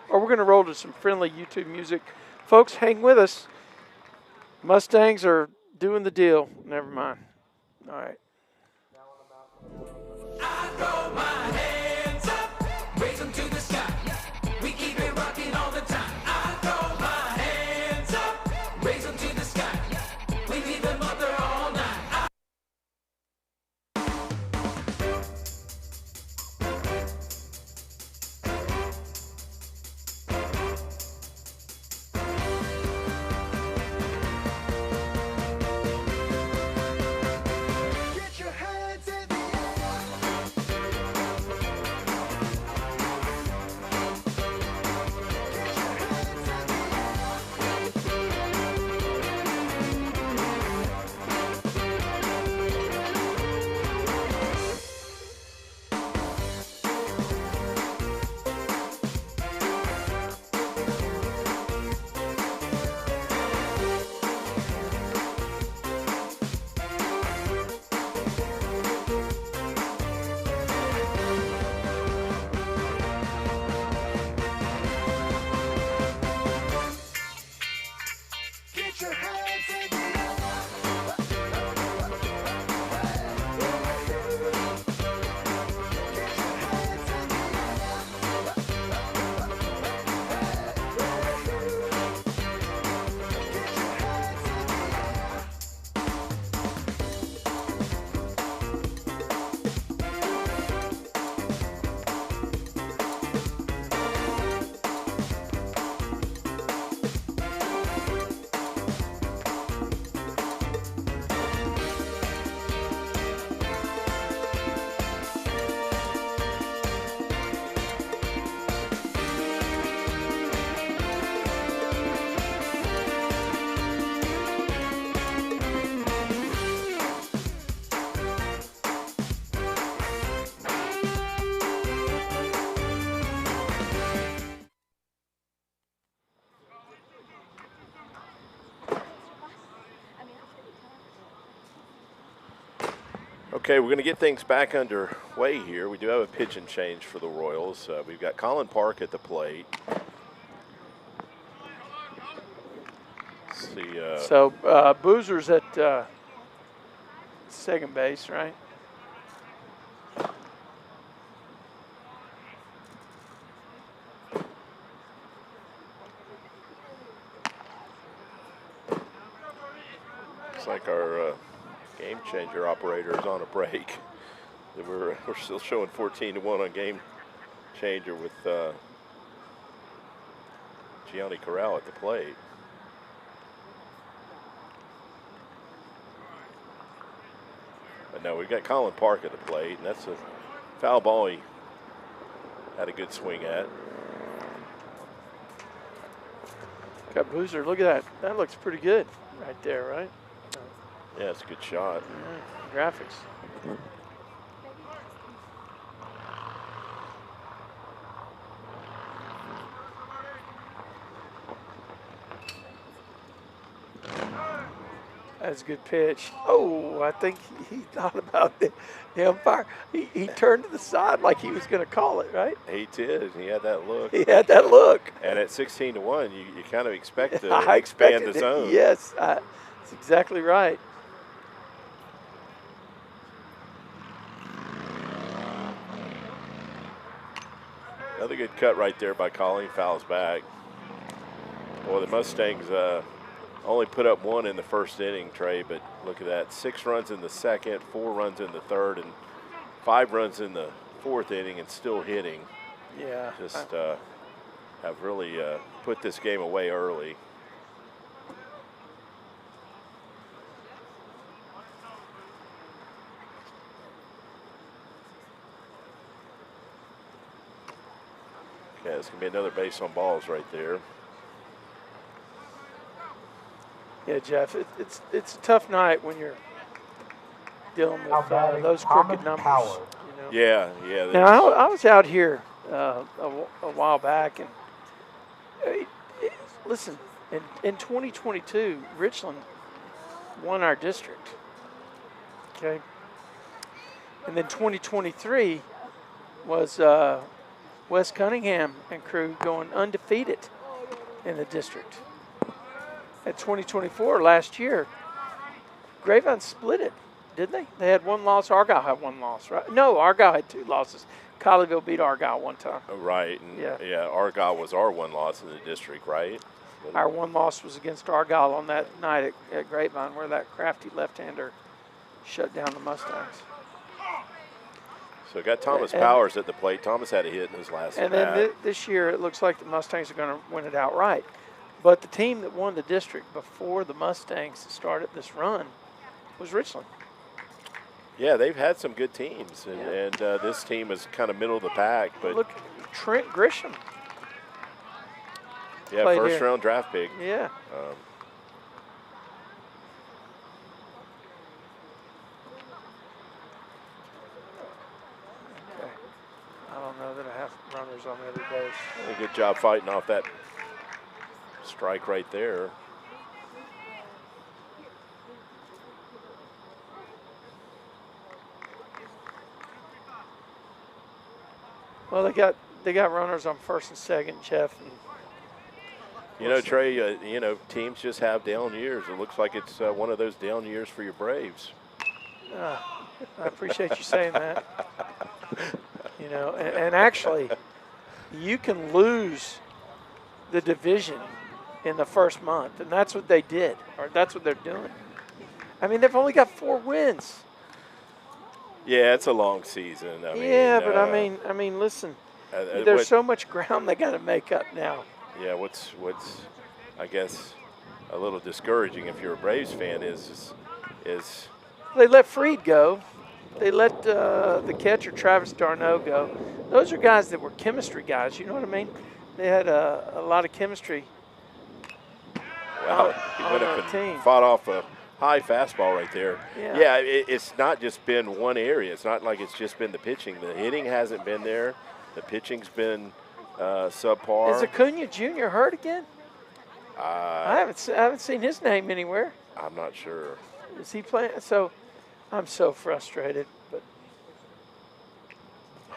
or we're going to roll to some friendly YouTube music. Folks, hang with us. Mustangs are doing the deal. Never mind. All right. I throw my hands up, raise them to the sky. We keep it rocking all the time. I throw my hands up, raise them to the sky. We leave them up there all night. Get your hands in the air. Get your hands in the air. Okay, we're going to get things back underway here. We do have a pitching change for the Royals. We've got Colin Park at the plate. Let's see. So Boozer's at second base, right? Looks like our game changer operator is on a break. We're still showing 14-1 on game changer with Gianni Corral at the plate. But no, we've got Colin Park at the plate, and that's a foul ball he had a good swing at. Got Boozer. Look at that. That looks pretty good right there, right? Yeah, it's a good shot. Yeah, graphics. That's a good pitch. Oh, I think he thought about the umpire. He turned to the side like he was going to call it, right? He did. He had that look. He had that look. And at 16-1, you kind of expect to I expand expected the it. zone. Yes, that's exactly right. Another good cut right there by Colleen. Fouls back. Boy, the Mustangs only put up one in the first inning, Trey, but look at that. 6 runs in the second, 4 runs in the third, and 5 runs in the fourth inning and still hitting. Yeah. Just have really put this game away early. Okay, it's going to be another base on balls right there. Yeah, Jeff, it's a tough night when you're dealing with those crooked numbers. You know? Yeah. Now, I was out here a while back, and listen, in 2022, Richland won our district. Okay, And then 2023 was Wes Cunningham and crew going undefeated in the district. At 2024, last year, Grapevine split it, didn't they? They had one loss. Argyle had one loss, right? No, Argyle had two losses. Colleyville beat Argyle one time. Right. And Yeah. Argyle was our one loss in the district, right? Our one loss was against Argyle on that night at Grapevine, where that crafty left-hander shut down the Mustangs. So got Thomas And- Powers at the plate. Thomas had a hit in his last And at then this year, it looks like the Mustangs are going to win it outright. But the team that won the district before the Mustangs started this run was Richland. Yeah, they've had some good teams, and, Yeah. and this team is kind of middle of the pack. But Look, Trent Grisham. yeah, played first here. round draft pick. Yeah. Okay. I don't know that I have runners on the other base. A good job fighting off that strike right there. Well, they got runners on first and second, Jeff. And You know, Trey, teams just have down years. It looks like it's one of those down years for your Braves. I appreciate you saying that. And actually, you can lose the division in the first month, and that's what they did, or that's what they're doing. I mean, they've only got 4 wins. Yeah, it's a long season. I mean, listen, mean, there's so much ground they got to make up now. Yeah, what's I guess a little discouraging if you're a Braves fan is They let Freed go. They let the catcher Travis Darno go. Those are guys that were chemistry guys. You know what I mean? They had a lot of chemistry. well, he on went a up team. and fought off a high fastball right there. Yeah. It's not just been one area. It's not like it's just been the pitching. The hitting hasn't been there. The pitching's been subpar. Is Acuna Jr. hurt again? I haven't seen his name anywhere. I'm not sure. Is he playing? So, I'm so frustrated. But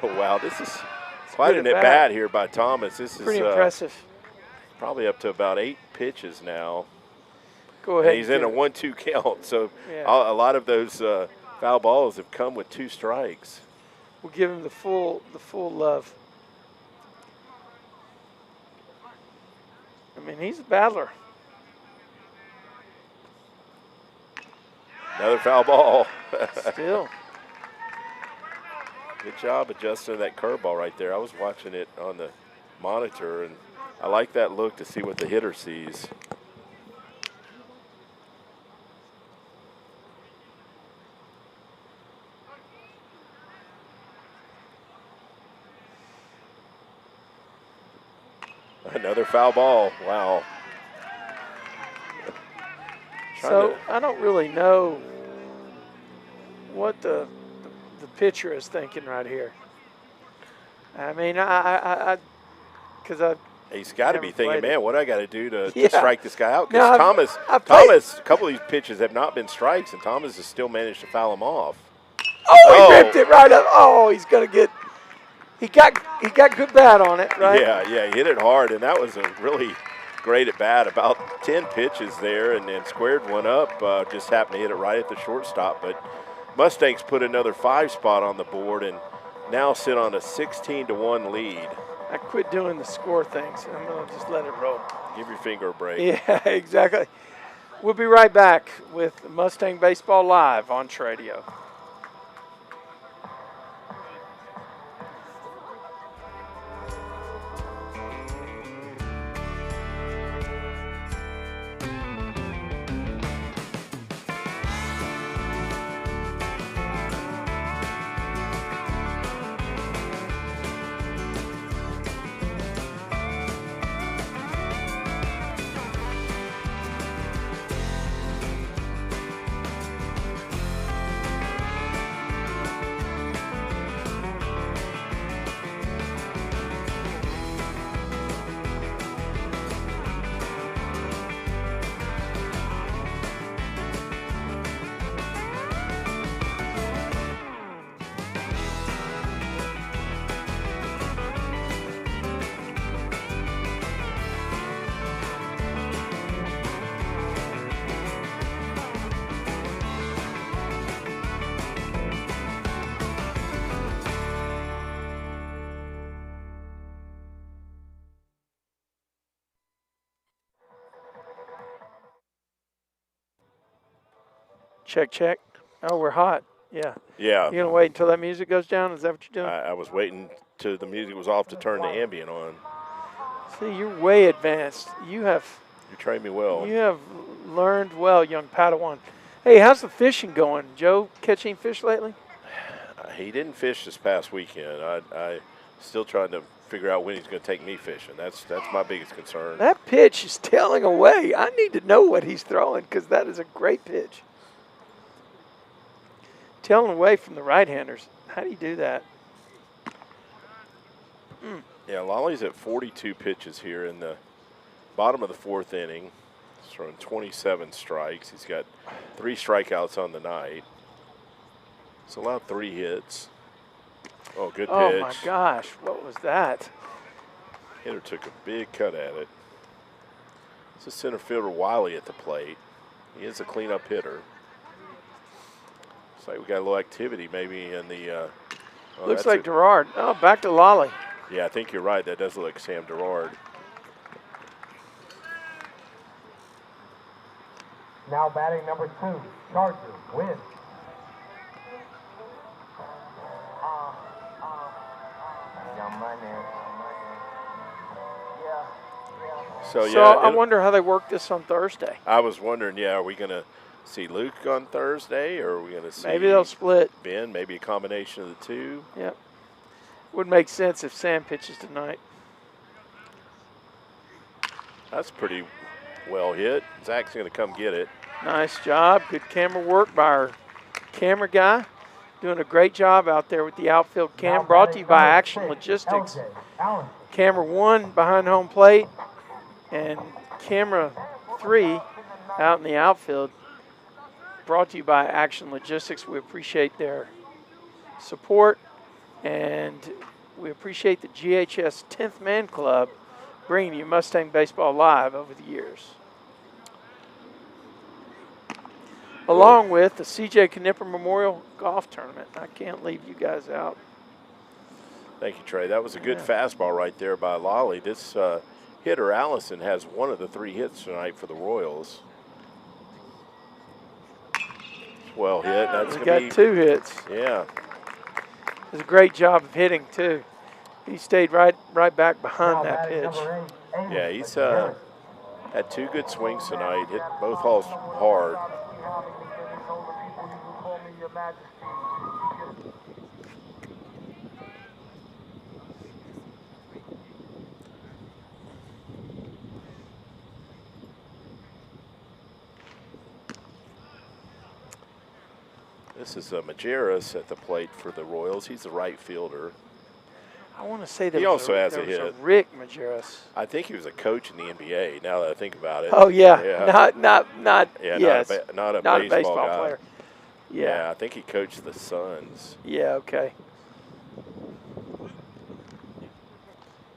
Oh, wow, this is quite an pretty at-bat here by Thomas. This pretty is impressive. probably up to about 8 pitches now. Go ahead. And he's in a and 1-2 count, so Yeah. a lot of those foul balls have come with 2 strikes. we'll give him the full love. I mean, he's a battler. Another foul ball. Still. Good job adjusting that curveball right there. I was watching it on the monitor, and I like that look to see what the hitter sees. Another foul ball. Wow. So I don't really know what the pitcher is thinking right here. I mean, because He's got to Never be thinking, played it. man, what I got to do to Yeah. strike this guy out? No, Because I've played- Thomas, a couple of these pitches have not been strikes, and Thomas has still managed to foul them off. oh, he ripped it right up. Oh, he's gonna get. He got good bat on it, right? Yeah, he hit it hard, and that was a really great at bat. About 10 pitches there, and then squared one up. Just happened to hit it right at the shortstop. But Mustangs put another 5 spot on the board, and now sit on a 16-1 lead. I quit doing the score things. I'm gonna just let it roll. Give your finger a break. Yeah, exactly. We'll be right back with Mustang Baseball Live on Tradio. Check, check. Oh, we're hot. Yeah. Yeah. You gonna wait until that music goes down? Is that what you're doing? I was waiting till the music was off to turn the ambient on. See, you're way advanced. You have trained me well. learned well, young Padawan. Hey, how's the fishing going? Joe catching fish lately? He didn't fish this past weekend. I still trying to figure out when he's going to take me fishing. That's my biggest concern. That pitch is tailing away. I need to know what he's throwing because that is a great pitch. Tailing away from the right-handers. How do you do that? Yeah, Lolly's at 42 pitches here in the bottom of the fourth inning. He's throwing 27 strikes. He's got 3 strikeouts on the night. He's allowed 3 hits. Oh, good pitch. Oh, my gosh. What was that? Hitter took a big cut at it. It's a center fielder Wiley at the plate. He is a cleanup hitter. Looks like we got a little activity maybe in the Looks like Gerard. Oh, back to Lolly. Yeah, I think you're right. That does look like Sam Gerard. Now batting number 2, Charger, Win. So I wonder how they work this on Thursday. I was wondering, are we going to see Luke on Thursday, or are we going to see maybe they'll split Ben? Maybe a combination of the two. Yep. Would make sense if Sam pitches tonight. That's pretty well hit. Zach's going to come get it. Nice job. Good camera work by our camera guy. Doing a great job out there with the outfield cam. Brought to you by Action Logistics. Camera 1 behind home plate and camera 3 out in the outfield. Brought to you by Action Logistics. We appreciate their support, and we appreciate the GHS 10th Man Club bringing you Mustang Baseball Live over the years. Along with the C.J. Knipper Memorial Golf Tournament. I can't leave you guys out. Thank you, Trey. That was a good fastball right there by Lolly. This hitter, Allison, has one of the 3 hits tonight for the Royals. Well hit. That's He going got 2 hits. Yeah. It was a great job of hitting, too. He stayed right back behind that pitch. Yeah, he's had 2 good swings tonight. Hit both balls hard. This is Majerus at the plate for the Royals. He's the right fielder. I want to say He also has a there was hit. Rick Majerus. I think he was a coach in the NBA. Now that I think about it. Oh yeah, Yeah. not Yeah, yes, not a baseball guy. player. Yeah, I think he coached the Suns. Yeah, okay.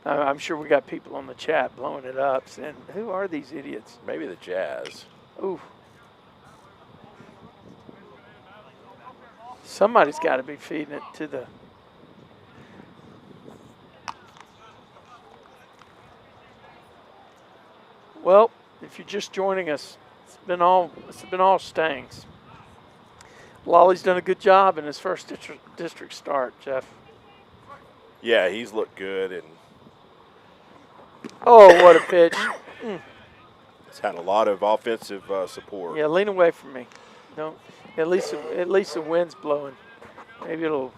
I'm sure we got people on the chat blowing it up saying, who are these idiots? Maybe the Jazz. Ooh. Somebody's got to be feeding it to the... Well, if you're just joining us, it's been all Stangs. Lolly's done a good job in his first district start, Jeff. Yeah, he's looked good, and Oh, what a pitch. he's had a lot of offensive support. Yeah, lean away from me. No, at least the wind's blowing. Maybe it'll.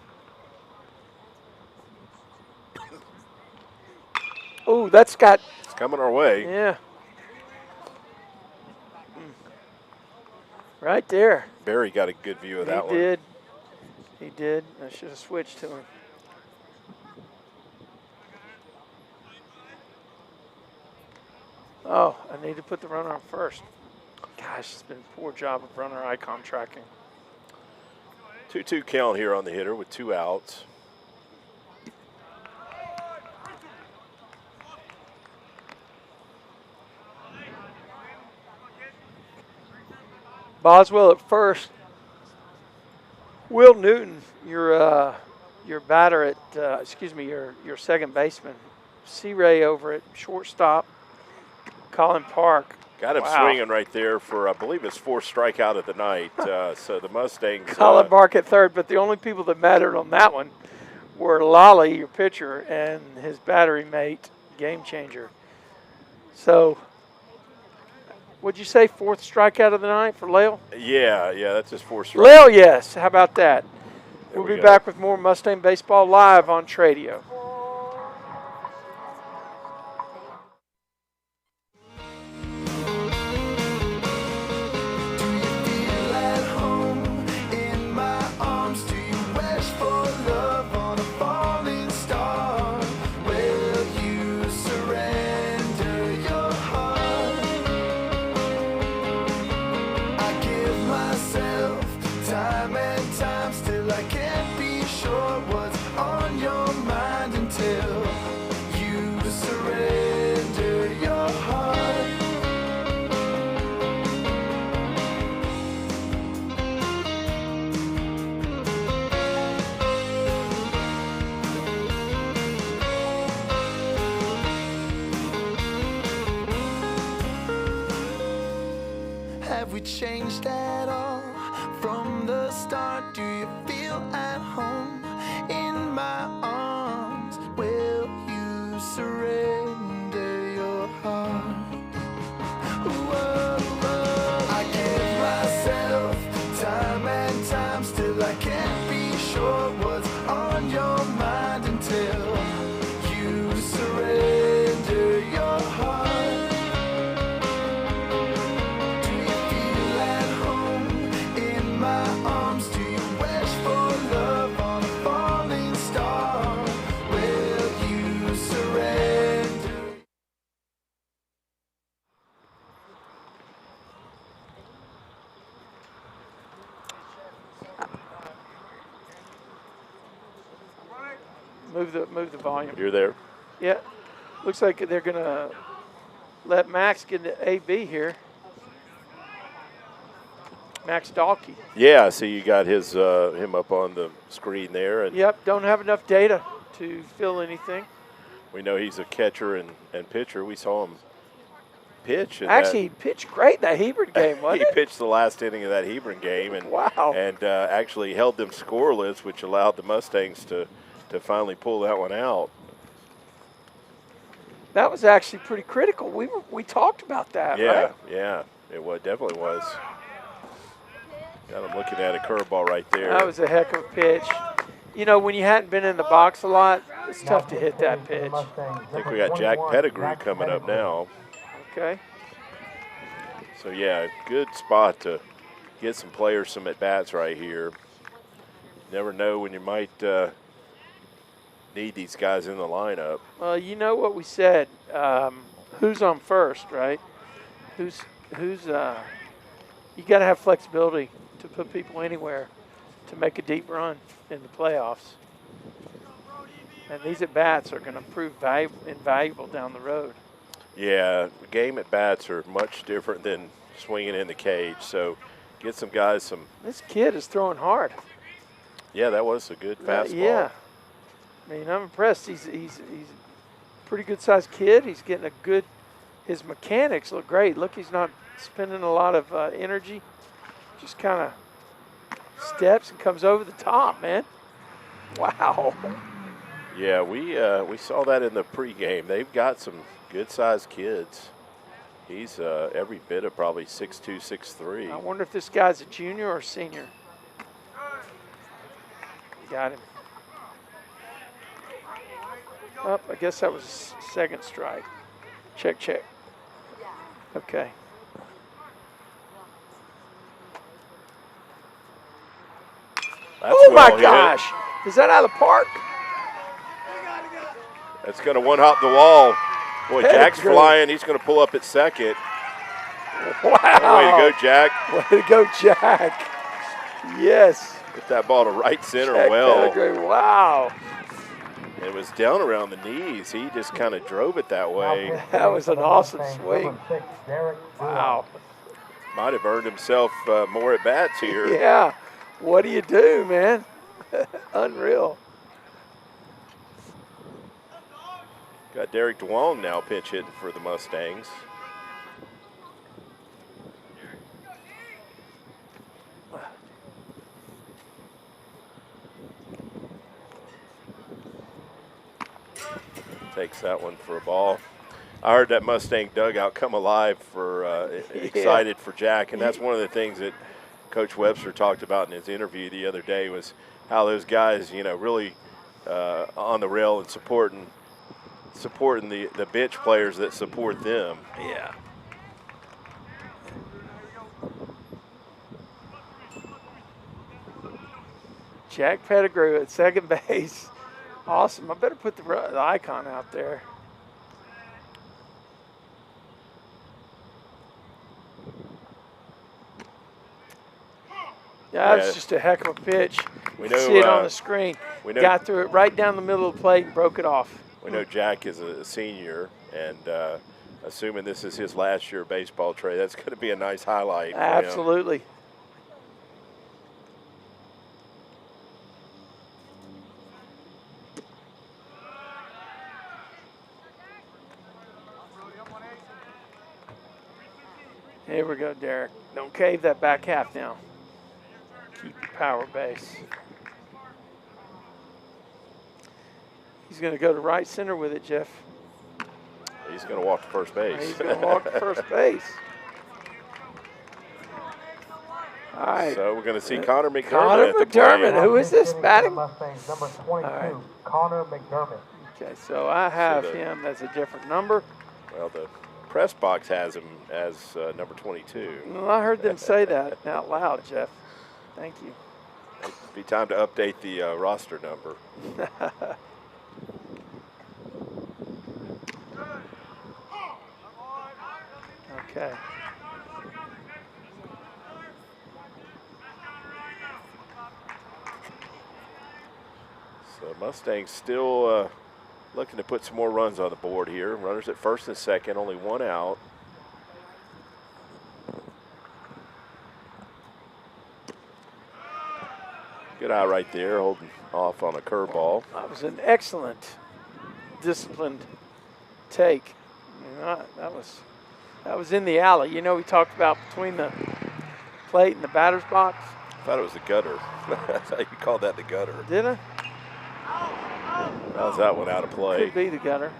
Oh, that's got. It's coming our way. Yeah. Right there. Barry got a good view of that one. He did. He did. I should have switched to him. Oh, I need to put the runner on first. Gosh, it's been a poor job of runner icon tracking. 2-2 count here on the hitter with 2 outs. Boswell at first. Will Newton, your batter at, your second baseman. C. Ray over at shortstop. Colin Park Got him Wow. swinging right there for, I believe, his 4th strikeout of the night. So the Mustangs. Colin Bark at third, but the only people that mattered on that one were Lolly, your pitcher, and his battery mate, Game Changer. So, what'd you say, 4th strikeout of the night for Lale? Yeah, that's his 4th strikeout. Lale, yes. How about that? There We'll we be go. back with more Mustang Baseball live on Tradio. Feel at home in my arms. Do you wish for love on a falling star? Will you surrender your heart? I give myself time and time, still I can't be sure what's on your mind until you surrender your heart. Have we changed at all from the start? Do you feel at home in my arms? Will you surrender your heart? Whoa, whoa. I give myself time and time, still I can't be sure what's on your mind until you surrender your heart. Do you feel at home in my arms? Do you wish for love on a falling star? Will you surrender? Move the volume. You're there. Yeah, looks like they're gonna let Max get into AB here. Max Dahlke. Yeah, I see you got his him up on the screen there, and Yep, don't have enough data to fill anything. we know he's a catcher and pitcher. We saw him pitch. in Actually, he pitched great in that Hebron game, that, wasn't he it? pitched the last inning of that Hebron game, and Wow. and actually held them scoreless, which allowed the Mustangs to finally pull that one out. That was actually pretty critical. We talked about that, Yeah, right? yeah, it was, definitely was. Got him looking at a curveball right there. That was a heck of a pitch. You know, when you hadn't been in the box a lot, it's tough to hit that pitch. I think we got Jack Pettigrew coming up now. Okay. So, yeah, good spot to get some players some at-bats right here. Never know when you might need these guys in the lineup. Well, you know what we said. Who's on first, right? Who's you got to have flexibility to put people anywhere to make a deep run in the playoffs. And these at-bats are going to prove invaluable down the road. Yeah, game at-bats are much different than swinging in the cage. So get some guys some. This kid is throwing hard. Yeah, that was a good fastball. Yeah. I mean, I'm impressed. He's a pretty good-sized kid. He's getting a good – his mechanics look great. Look, he's not spending a lot of energy. Just kind of steps and comes over the top, man. Wow. Yeah, we saw that in the pregame. They've got some good-sized kids. He's every bit of probably 6'2", 6'3". I wonder if this guy's a junior or a senior. Got him. Oh, I guess that was a second strike. Check, check. Okay. That's Oh, well my hit. gosh. Is that out of the park? That's going to one-hop the wall. Boy, Jack's Pettigrew. flying. He's going to pull up at second. Wow. Way to go, Jack. Way to go, Jack. Yes. Get that ball to right center Jack well. Pettigrew. Wow. It was down around the knees. He just kind of drove it that way. That was an awesome swing. Wow. Might have earned himself more at-bats here. Yeah. What do you do, man? Unreal. Got Derek DeWong now pinch hitting for the Mustangs. Takes that one for a ball. I heard that Mustang dugout come alive for excited for Jack, and that's one of the things that Coach Webster talked about in his interview the other day was how those guys, really on the rail and supporting the bench players that support them. Yeah. Jack Pettigrew at second base. Awesome. I better put the icon out there. Yeah, that's just a heck of a pitch. We You know, see it on the screen. we know- Got through it right down the middle of the plate and broke it off. We know Jack is a senior, and assuming this is his last year of baseball, Trey, that's going to be a nice highlight for him. Absolutely. Here we go, Derek. Don't cave that back half now. Keep your power base. He's going to go to right center with it, Jeff. He's going to walk to first base. He's going to walk to first base. All right. So we're going to see Connor McDermott. Connor at the McDermott. plate. Who is this batting? Mustangs, number 22, right. Connor McDermott. Okay, so I have the- him as a different number. Well, the press box has him as number 22. Well, I heard them say that out loud, Jeff. Thank you. It'd be time to update the roster number. Okay. So Mustangs still looking to put some more runs on the board here. Runners at first and second, only one out. Good eye right there, holding off on a curveball. That was an excellent, disciplined take. I mean, that was in the alley. You know, we talked about between the plate and the batter's box. I thought it was the gutter. That's how you called that, the gutter. Did I? How's that one out of play? Could be the gutter.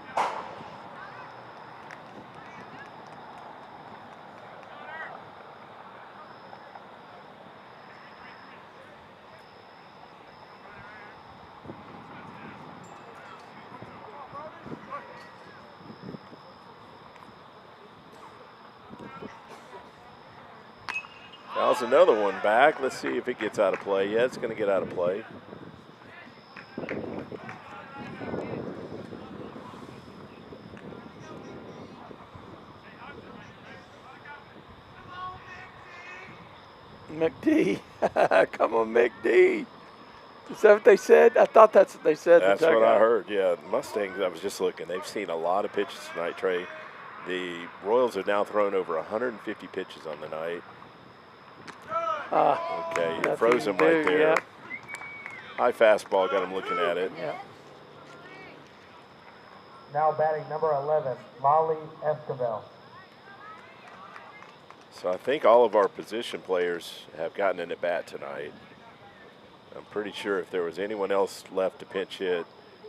Now's another one back. Let's see if it gets out of play. Yeah, it's going to get out of play. McD. Come on, McD. Is that what they said? I thought that's what they said. That's what I heard, yeah. Mustangs, I was just looking. They've seen a lot of pitches tonight, Trey. The Royals have now thrown over 150 pitches on the night. Okay, you froze him right there. Yeah. High fastball, got him looking at it. Yeah. Now batting number 11, Lolly Esquivel. So I think all of our position players have gotten an at-bat tonight. I'm pretty sure if there was anyone else left to pinch hit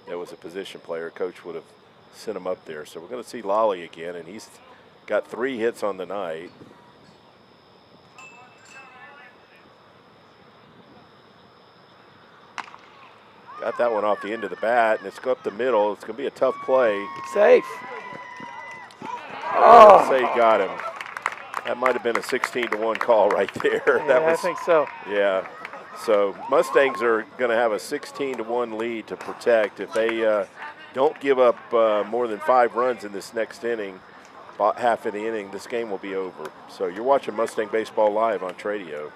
that was a position player, Coach would have sent him up there. So we're going to see Lolly again, and he's got 3 hits on the night. Got that one off the end of the bat, and it's go up the middle. It's going to be a tough play. Safe. Oh, say he got him. That might have been a 16-1 call right there. Yeah, That was, I think so. yeah. So Mustangs are going to have a 16-1 lead to protect. If they don't give up more than 5 runs in this next inning, about half of the inning, this game will be over. So you're watching Mustang Baseball live on Tradio.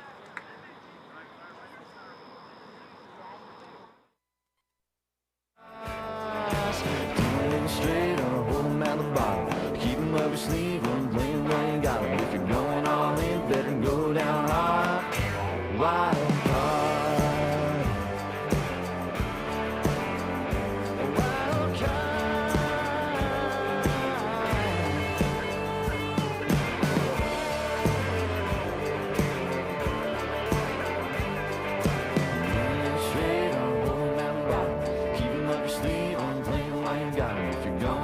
Straight or hold 'em at the bottom. Keep 'em up your sleeve when playing when you got 'em. If you're going all in, better go down hard. Wild card. A wild card. Straight or hold 'em at the bottom. Keep 'em up your sleeve when playing when you got 'em. If you're going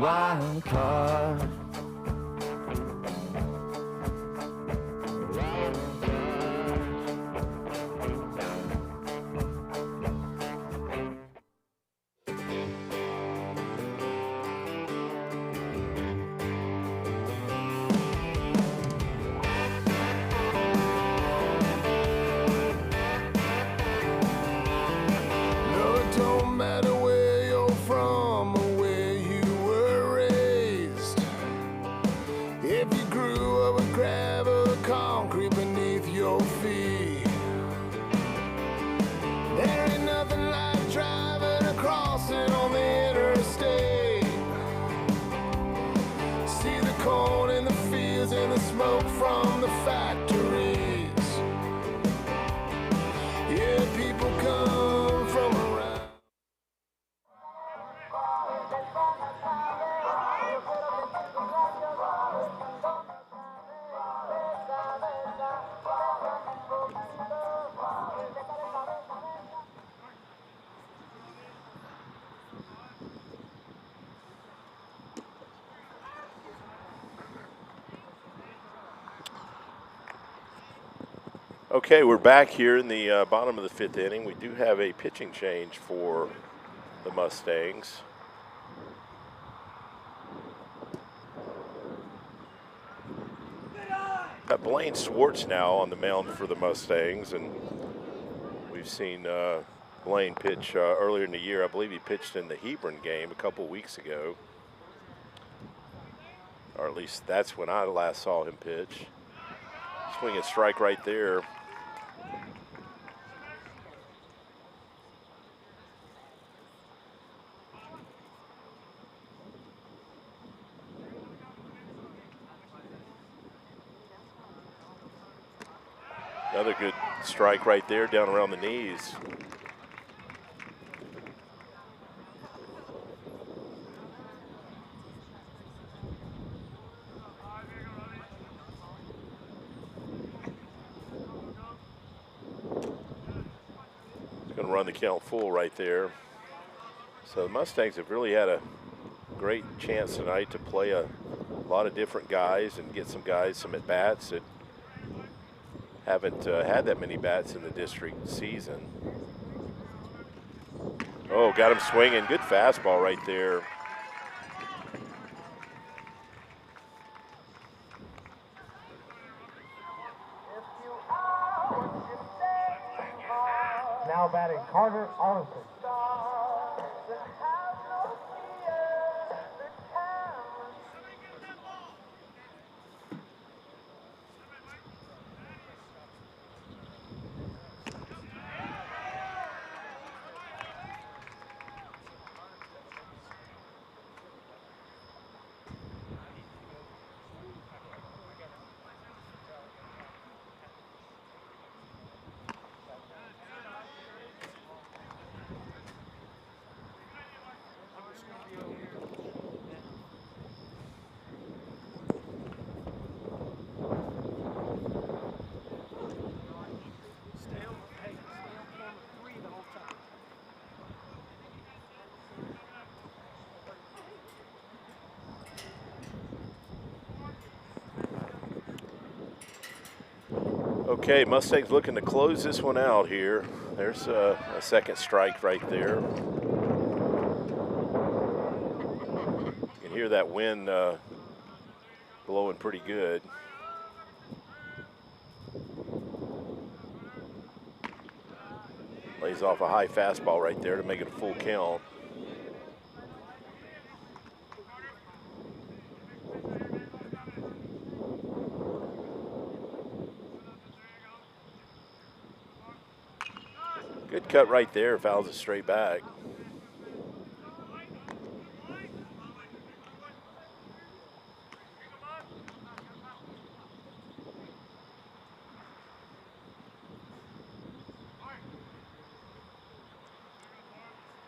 wild card. No, it don't matter where you're from or where you were raised. If you grew up with gravel or concrete beneath your feet, there ain't nothing like driving across it on the interstate. See the corn in the fields and the smoke from the factories. Yeah, people come from around. Okay, we're back here in the bottom of the 5th inning. We do have a pitching change for the Mustangs. Got Blaine Swartz now on the mound for the Mustangs, and we've seen Blaine pitch earlier in the year. I believe he pitched in the Hebron game a couple weeks ago, or at least that's when I last saw him pitch. Swing and strike right there. Another good strike right there, down around the knees. It's going to run the count full right there. So the Mustangs have really had a great chance tonight to play a lot of different guys and get some guys some at-bats that haven't had that many bats in the district season. Oh, got him swinging. Good fastball right there. Now batting Carter Arlington. Okay, Mustangs looking to close this one out here. There's a second strike right there. You can hear that wind blowing pretty good. Lays off a high fastball right there to make it a full count. Good cut right there, fouls it straight back.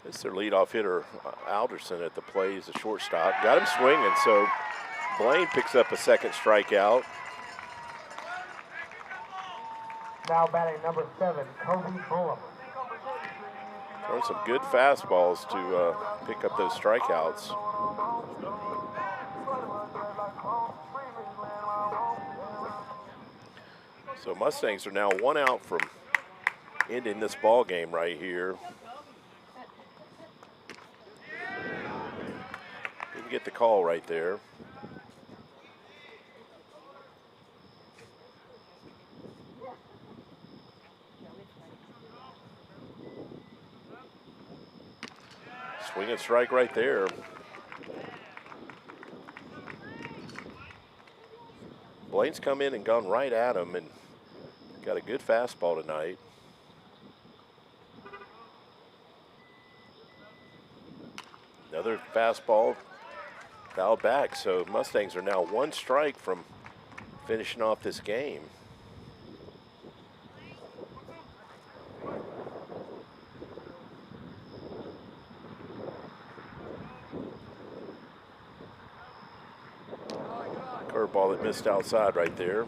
This is their leadoff hitter, Alderson, at the plate as a shortstop. Got him swinging, so Blaine picks up a second strikeout. Now batting number 7, Kobe Bullock. Throwing some good fastballs to pick up those strikeouts. So Mustangs are now 1 out from ending this ball game right here. Didn't get the call right there. Swing and strike right there. Blaine's come in and gone right at him and got a good fastball tonight. Another fastball fouled back, so Mustangs are now 1 strike from finishing off this game. Curveball that missed outside right there.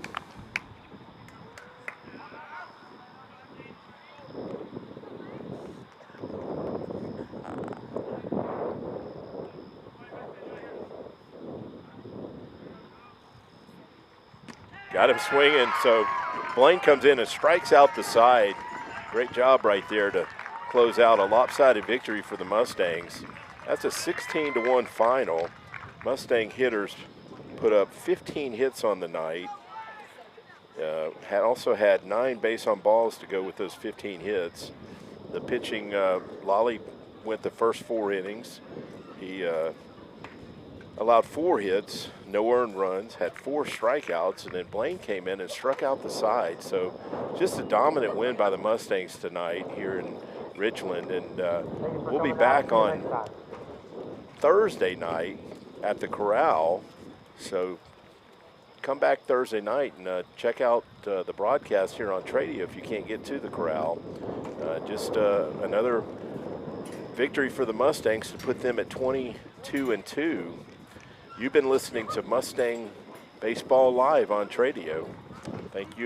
Got him swinging, so Blaine comes in and strikes out the side. Great job right there to close out a lopsided victory for the Mustangs. That's a 16-1 final. Mustang hitters put up 15 hits on the night. Also had 9 base on balls to go with those 15 hits. The pitching, Lolly went the first 4 innings. He allowed 4 hits, no earned runs, had 4 strikeouts, and then Blaine came in and struck out the side. So just a dominant win by the Mustangs tonight here in Richland. And we'll be back on Thursday night at the Corral. So come back Thursday night and check out the broadcast here on Tradio if you can't get to the Corral. Just another victory for the Mustangs to put them at 22-2. You've been listening to Mustang Baseball Live on Tradio. Thank you.